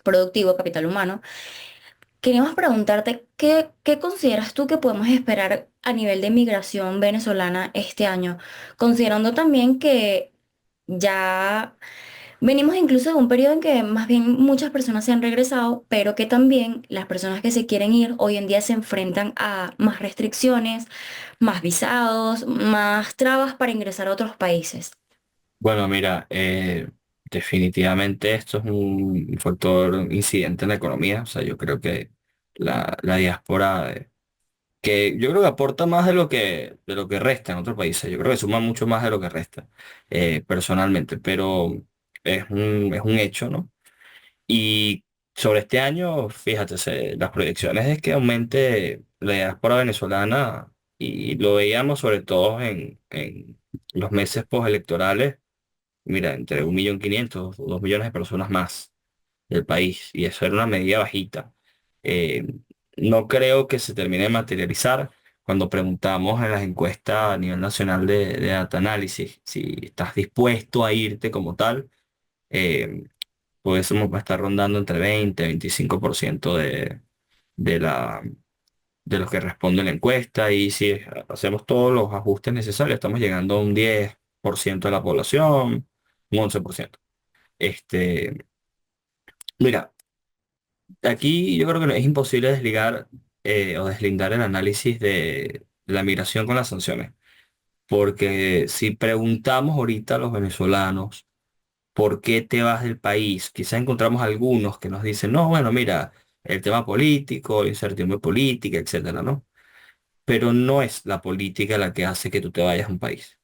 productivo, capital humano. Queríamos preguntarte, ¿qué consideras tú que podemos esperar a nivel de migración venezolana este año? Considerando también que ya venimos incluso de un periodo en que más bien muchas personas se han regresado, pero que también las personas que se quieren ir hoy en día se enfrentan a más restricciones, más visados, más trabas para ingresar a otros países. Bueno, mira, definitivamente esto es un factor incidente en la economía. O sea, yo creo que la diáspora, que yo creo que aporta más de lo que resta en otros países. Yo creo que suma mucho más de lo que resta, personalmente, pero es un hecho, ¿no? Y sobre este año, fíjate, las proyecciones es que aumente la diáspora venezolana y lo veíamos sobre todo en los meses postelectorales. Mira, entre 1.500.000 o 2 millones de personas más del país, y eso era una medida bajita. Eh, no creo que se termine de materializar. Cuando preguntamos en las encuestas a nivel nacional de data análisis si estás dispuesto a irte como tal, eh, pues eso va a estar rondando entre 20 y 25% de la, de los que responden la encuesta, y si hacemos todos los ajustes necesarios, estamos llegando a un 10% de la población, un 11%. Este, mira, aquí yo creo que es imposible desligar, o deslindar el análisis de la migración con las sanciones, porque si preguntamos ahorita a los venezolanos por qué te vas del país, quizás encontramos algunos que nos dicen, no, bueno, mira, el tema político, la incertidumbre política, etcétera, ¿no? Pero no es la política la que hace que tú te vayas a un país,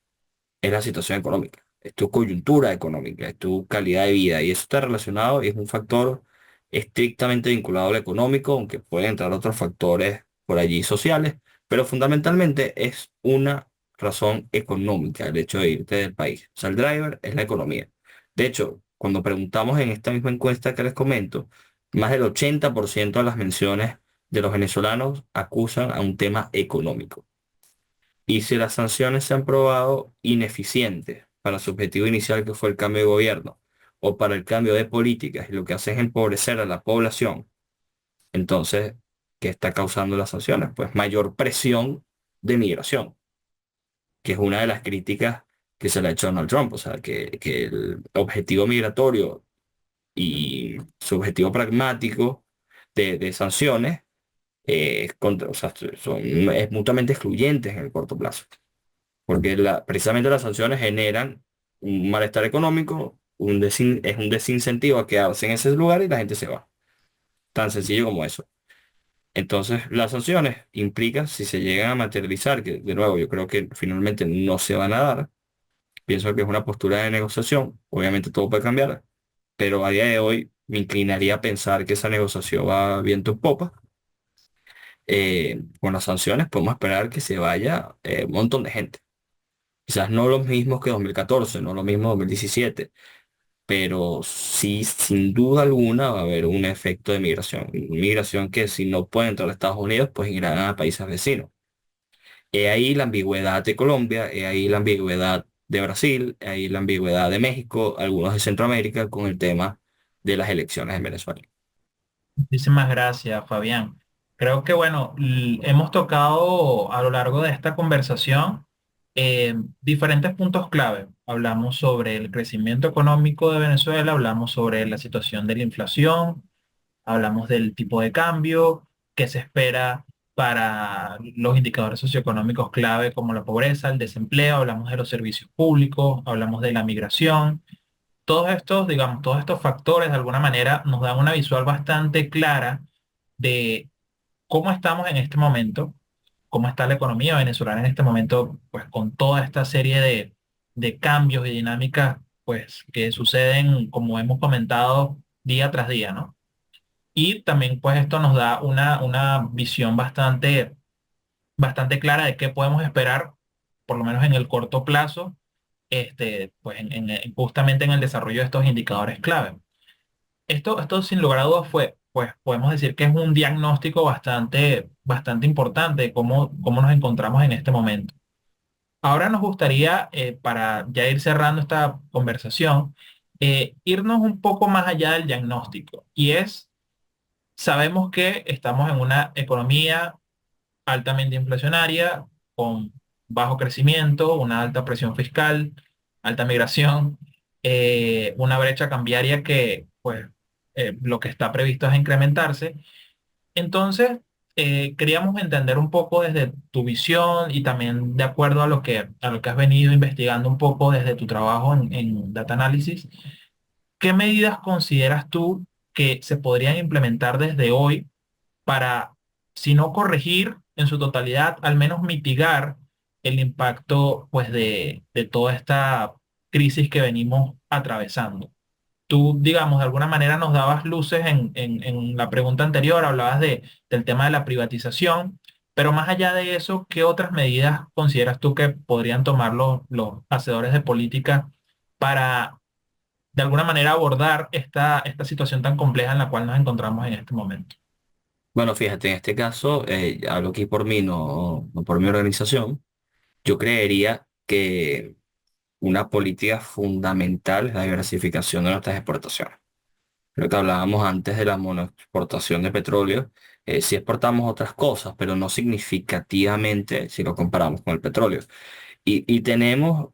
es la situación económica, es tu coyuntura económica, es tu calidad de vida, y eso está relacionado y es un factor estrictamente vinculado al económico, aunque pueden entrar otros factores por allí sociales, pero fundamentalmente es una razón económica el hecho de irte del país. O sea, el driver es la economía. De hecho, cuando preguntamos en esta misma encuesta que les comento, más del 80% de las menciones de los venezolanos acusan a un tema económico. Y si las sanciones se han probado ineficientes para su objetivo inicial, que fue el cambio de gobierno, o para el cambio de políticas, y lo que hace es empobrecer a la población, entonces, ¿qué está causando las sanciones? Pues mayor presión de migración, que es una de las críticas que se le ha hecho a Donald Trump. O sea, que el objetivo migratorio y su objetivo pragmático de sanciones, o sea, es mutuamente excluyentes en el corto plazo. Porque precisamente las sanciones generan un malestar económico, es un desincentivo a quedarse en ese lugar y la gente se va. Tan sencillo como eso. Entonces, las sanciones implican, si se llegan a materializar, que de nuevo yo creo que finalmente no se van a dar, pienso que es una postura de negociación, obviamente todo puede cambiar, pero a día de hoy me inclinaría a pensar que esa negociación va viento en popa. Con las sanciones podemos esperar que se vaya, un montón de gente. Quizás no los mismos que 2014, no lo mismo 2017, pero sí, sin duda alguna, va a haber un efecto de migración. Migración que, si no pueden entrar a Estados Unidos, pues irán a países vecinos. He ahí la ambigüedad de Colombia, he ahí la ambigüedad de Brasil, he ahí la ambigüedad de México, algunos de Centroamérica, con el tema de las elecciones en Venezuela. Muchísimas gracias, Fabián. Creo que, bueno, hemos tocado a lo largo de esta conversación diferentes puntos clave. Hablamos sobre el crecimiento económico de Venezuela, hablamos sobre la situación de la inflación, hablamos del tipo de cambio que se espera para los indicadores socioeconómicos clave como la pobreza, el desempleo, hablamos de los servicios públicos, hablamos de la migración. Todos estos, digamos, todos estos factores de alguna manera nos dan una visual bastante clara de cómo estamos en este momento, cómo está la economía venezolana en este momento, pues con toda esta serie de cambios y dinámicas, pues que suceden, como hemos comentado, día tras día, ¿no? Y también pues esto nos da una visión bastante bastante clara de qué podemos esperar, por lo menos en el corto plazo, pues justamente en el desarrollo de estos indicadores clave. Esto sin lugar a dudas pues podemos decir que es un diagnóstico bastante importante de cómo nos encontramos en este momento. Ahora nos gustaría, para ya ir cerrando esta conversación, irnos un poco más allá del diagnóstico. Sabemos que estamos en una economía altamente inflacionaria, con bajo crecimiento, una alta presión fiscal, alta migración, una brecha cambiaria que, pues, lo que está previsto es incrementarse. Entonces, queríamos entender un poco desde tu visión y también de acuerdo a lo que has venido investigando un poco desde tu trabajo en Data Analysis, ¿qué medidas consideras tú que se podrían implementar desde hoy para, si no corregir en su totalidad, al menos mitigar el impacto, pues, de toda esta crisis que venimos atravesando? Tú, digamos, de alguna manera nos dabas luces en la pregunta anterior, hablabas del tema de la privatización, pero más allá de eso, ¿qué otras medidas consideras tú que podrían tomar los hacedores de política para, de alguna manera, abordar esta situación tan compleja en la cual nos encontramos en este momento? Bueno, fíjate, en este caso, hablo aquí por mí, no por mi organización. Yo creería que una política fundamental es la diversificación de nuestras exportaciones. Creo que hablábamos antes de la monoexportación de petróleo. Sí exportamos otras cosas, pero no significativamente si lo comparamos con el petróleo. Y tenemos,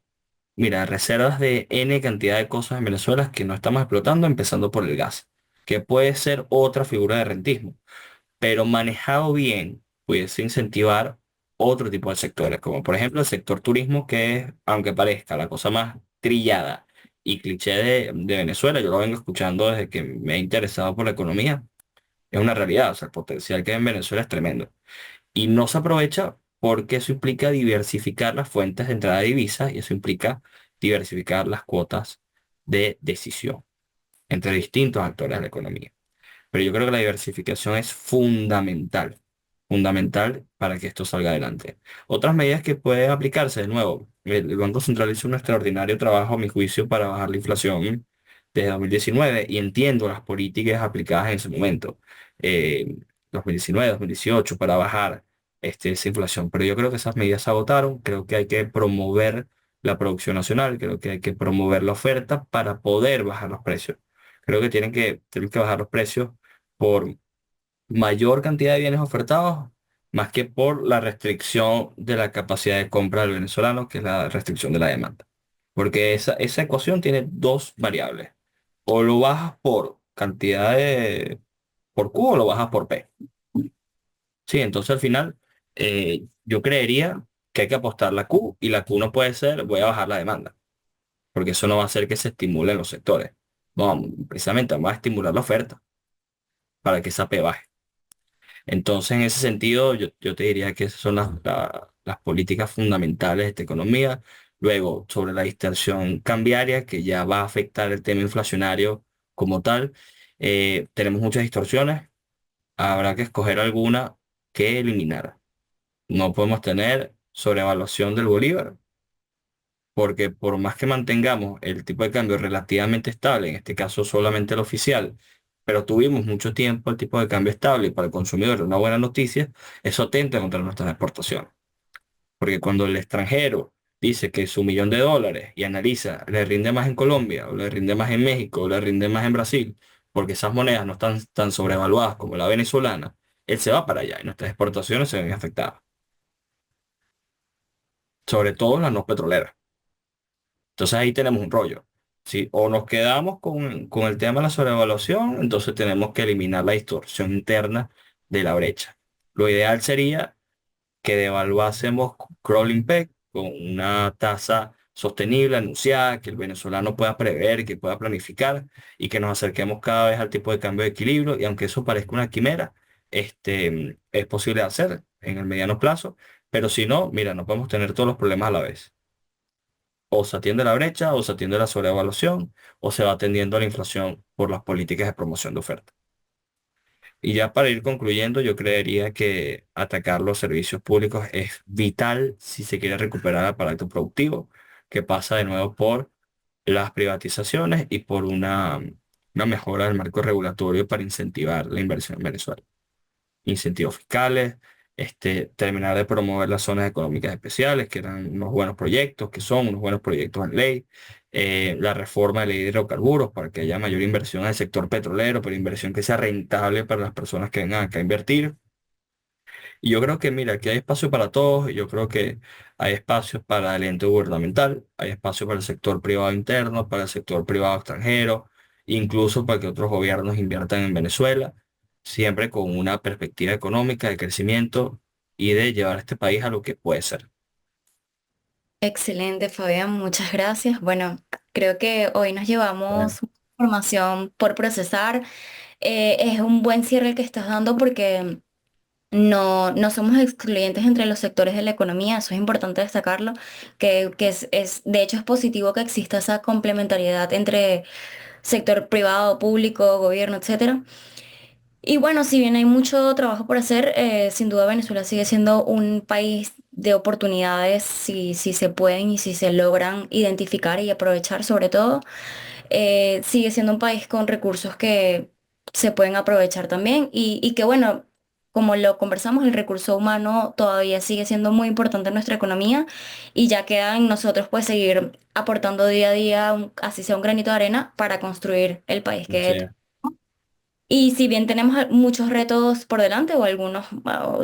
mira, reservas de N cantidad de cosas en Venezuela que no estamos explotando, empezando por el gas, que puede ser otra figura de rentismo, pero manejado bien, pudiese incentivar otro tipo de sectores, como por ejemplo el sector turismo, que es, aunque parezca la cosa más trillada y cliché de Venezuela, yo lo vengo escuchando desde que me he interesado por la economía, es una realidad, o sea, el potencial que hay en Venezuela es tremendo. Y no se aprovecha porque eso implica diversificar las fuentes de entrada de divisas y eso implica diversificar las cuotas de decisión entre distintos actores de la economía. Pero yo creo que la diversificación es fundamental, fundamental para que esto salga adelante. Otras medidas que pueden aplicarse, de nuevo, el Banco Central hizo un extraordinario trabajo, a mi juicio, para bajar la inflación desde 2019 y entiendo las políticas aplicadas en ese momento, 2019, 2018, para bajar esa inflación. Pero yo creo que esas medidas se agotaron, creo que hay que promover la producción nacional, creo que hay que promover la oferta para poder bajar los precios. Creo que tienen que bajar los precios por mayor cantidad de bienes ofertados, más que por la restricción de la capacidad de compra del venezolano, que es la restricción de la demanda. Porque esa ecuación tiene dos variables. O lo bajas por cantidad por Q o lo bajas por P. Sí, entonces al final yo creería que hay que apostar la Q y la Q no puede ser, voy a bajar la demanda, porque eso no va a hacer que se estimulen los sectores. No, precisamente vamos a estimular la oferta para que esa P baje. Entonces, en ese sentido, yo te diría que esas son las políticas fundamentales de esta economía. Luego, sobre la distorsión cambiaria, que ya va a afectar el tema inflacionario como tal, tenemos muchas distorsiones. Habrá que escoger alguna que eliminar. No podemos tener sobrevaluación del bolívar, porque por más que mantengamos el tipo de cambio relativamente estable, en este caso solamente el oficial, pero tuvimos mucho tiempo el tipo de cambio estable y para el consumidor una buena noticia, eso atenta contra nuestras exportaciones. Porque cuando el extranjero dice que su $1.000.000 y analiza, le rinde más en Colombia, o le rinde más en México, o le rinde más en Brasil, porque esas monedas no están tan sobrevaluadas como la venezolana, él se va para allá y nuestras exportaciones se ven afectadas, sobre todo las no petroleras. Entonces ahí tenemos un rollo. ¿Sí? O nos quedamos con el tema de la sobrevaluación, entonces tenemos que eliminar la distorsión interna de la brecha. Lo ideal sería que devaluásemos crawling peg con una tasa sostenible, anunciada, que el venezolano pueda prever, que pueda planificar y que nos acerquemos cada vez al tipo de cambio de equilibrio. Y aunque eso parezca una quimera, es posible hacer en el mediano plazo, pero si no, mira, no podemos tener todos los problemas a la vez. O se atiende la brecha, o se atiende la sobrevaluación, o se va atendiendo a la inflación por las políticas de promoción de oferta. Y ya para ir concluyendo, yo creería que atacar los servicios públicos es vital si se quiere recuperar el aparato productivo, que pasa de nuevo por las privatizaciones y por una mejora del marco regulatorio para incentivar la inversión en Venezuela. Incentivos fiscales, terminar de promover las zonas económicas especiales, que eran unos buenos proyectos, que son unos buenos proyectos en ley, la reforma de la ley de hidrocarburos para que haya mayor inversión en el sector petrolero, pero inversión que sea rentable para las personas que vengan acá a invertir. Y yo creo que, mira, aquí hay espacio para todos, y yo creo que hay espacios para el ente gubernamental, hay espacio para el sector privado interno, para el sector privado extranjero, incluso para que otros gobiernos inviertan en Venezuela, siempre con una perspectiva económica de crecimiento y de llevar a este país a lo que puede ser. Excelente, Fabián, muchas gracias. Bueno, creo que hoy nos Bueno, llevamos información por procesar. Es un buen cierre el que estás dando porque no somos excluyentes entre los sectores de la economía, eso es importante destacarlo, que de hecho es positivo que exista esa complementariedad entre sector privado, público, gobierno, etcétera. Y bueno, si bien hay mucho trabajo por hacer, sin duda Venezuela sigue siendo un país de oportunidades si se pueden y si se logran identificar y aprovechar sobre todo. Sigue siendo un país con recursos que se pueden aprovechar también y que bueno, como lo conversamos, el recurso humano todavía sigue siendo muy importante en nuestra economía y ya queda en nosotros pues seguir aportando día a día, así sea un granito de arena, para construir el país sí, que... Y si bien tenemos muchos retos por delante o algunos,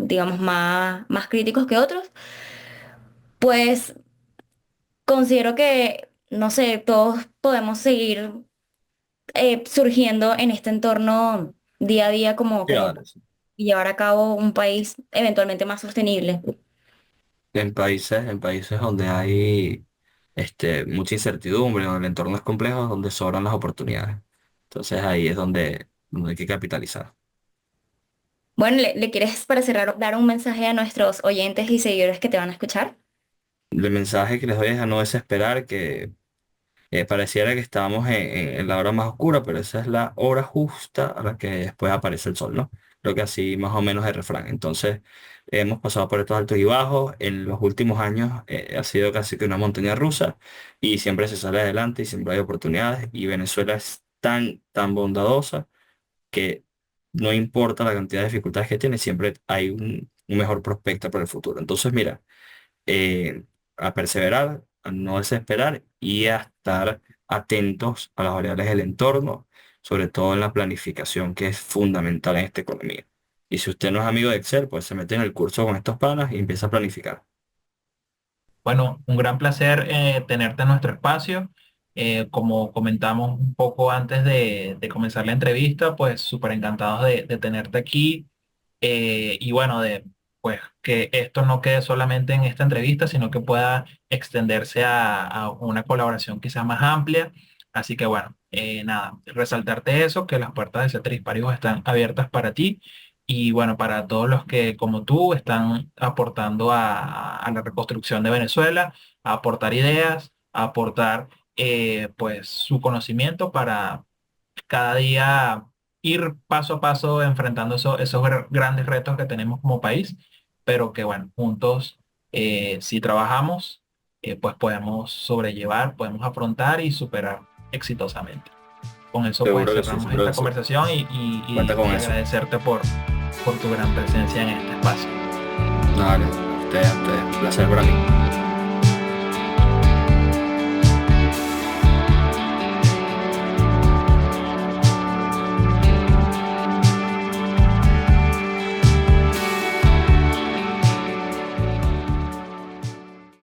digamos, más críticos que otros, pues considero que, no sé, todos podemos seguir surgiendo en este entorno día a día como claro, sí. y llevar a cabo un país eventualmente más sostenible. En países donde hay mucha incertidumbre, donde el entorno es complejo, es donde sobran las oportunidades. Entonces ahí es donde hay que capitalizar. Bueno, ¿le quieres para cerrar dar un mensaje a nuestros oyentes y seguidores que te van a escuchar? El mensaje que les doy es a no desesperar, que pareciera que estamos en la hora más oscura, pero esa es la hora justa a la que después aparece el sol, ¿no? Creo que así más o menos es el refrán. Entonces, hemos pasado por estos altos y bajos. En los últimos años ha sido casi que una montaña rusa y siempre se sale adelante y siempre hay oportunidades. Y Venezuela es tan bondadosa que no importa la cantidad de dificultades que tiene, siempre hay un mejor prospecto para el futuro. Entonces, mira, eh, a perseverar, a no desesperar y a estar atentos a las variables del entorno, sobre todo en la planificación, que es fundamental en esta economía. Y si usted no es amigo de Excel, pues se mete en el curso con estos panas y empieza a planificar. Bueno, un gran placer tenerte en nuestro espacio. Como comentamos un poco antes de comenzar la entrevista, pues súper encantados de tenerte aquí. Y bueno, pues que esto no quede solamente en esta entrevista, sino que pueda extenderse a una colaboración quizás más amplia. Así que bueno, nada, resaltarte eso, que las puertas de Ceteris Paribus están abiertas para ti y bueno, para todos los que como tú están aportando a la reconstrucción de Venezuela, a aportar ideas, a aportar pues su conocimiento para cada día ir paso a paso enfrentando esos grandes retos que tenemos como país, pero que bueno, juntos, si trabajamos, pues podemos sobrellevar, podemos afrontar y superar exitosamente. Con eso pues Seguro que sí, cerramos seguro esta que sí. conversación Cuenta con y eso. agradecerte por tu gran presencia en este espacio. Dale, a usted, placer para mí.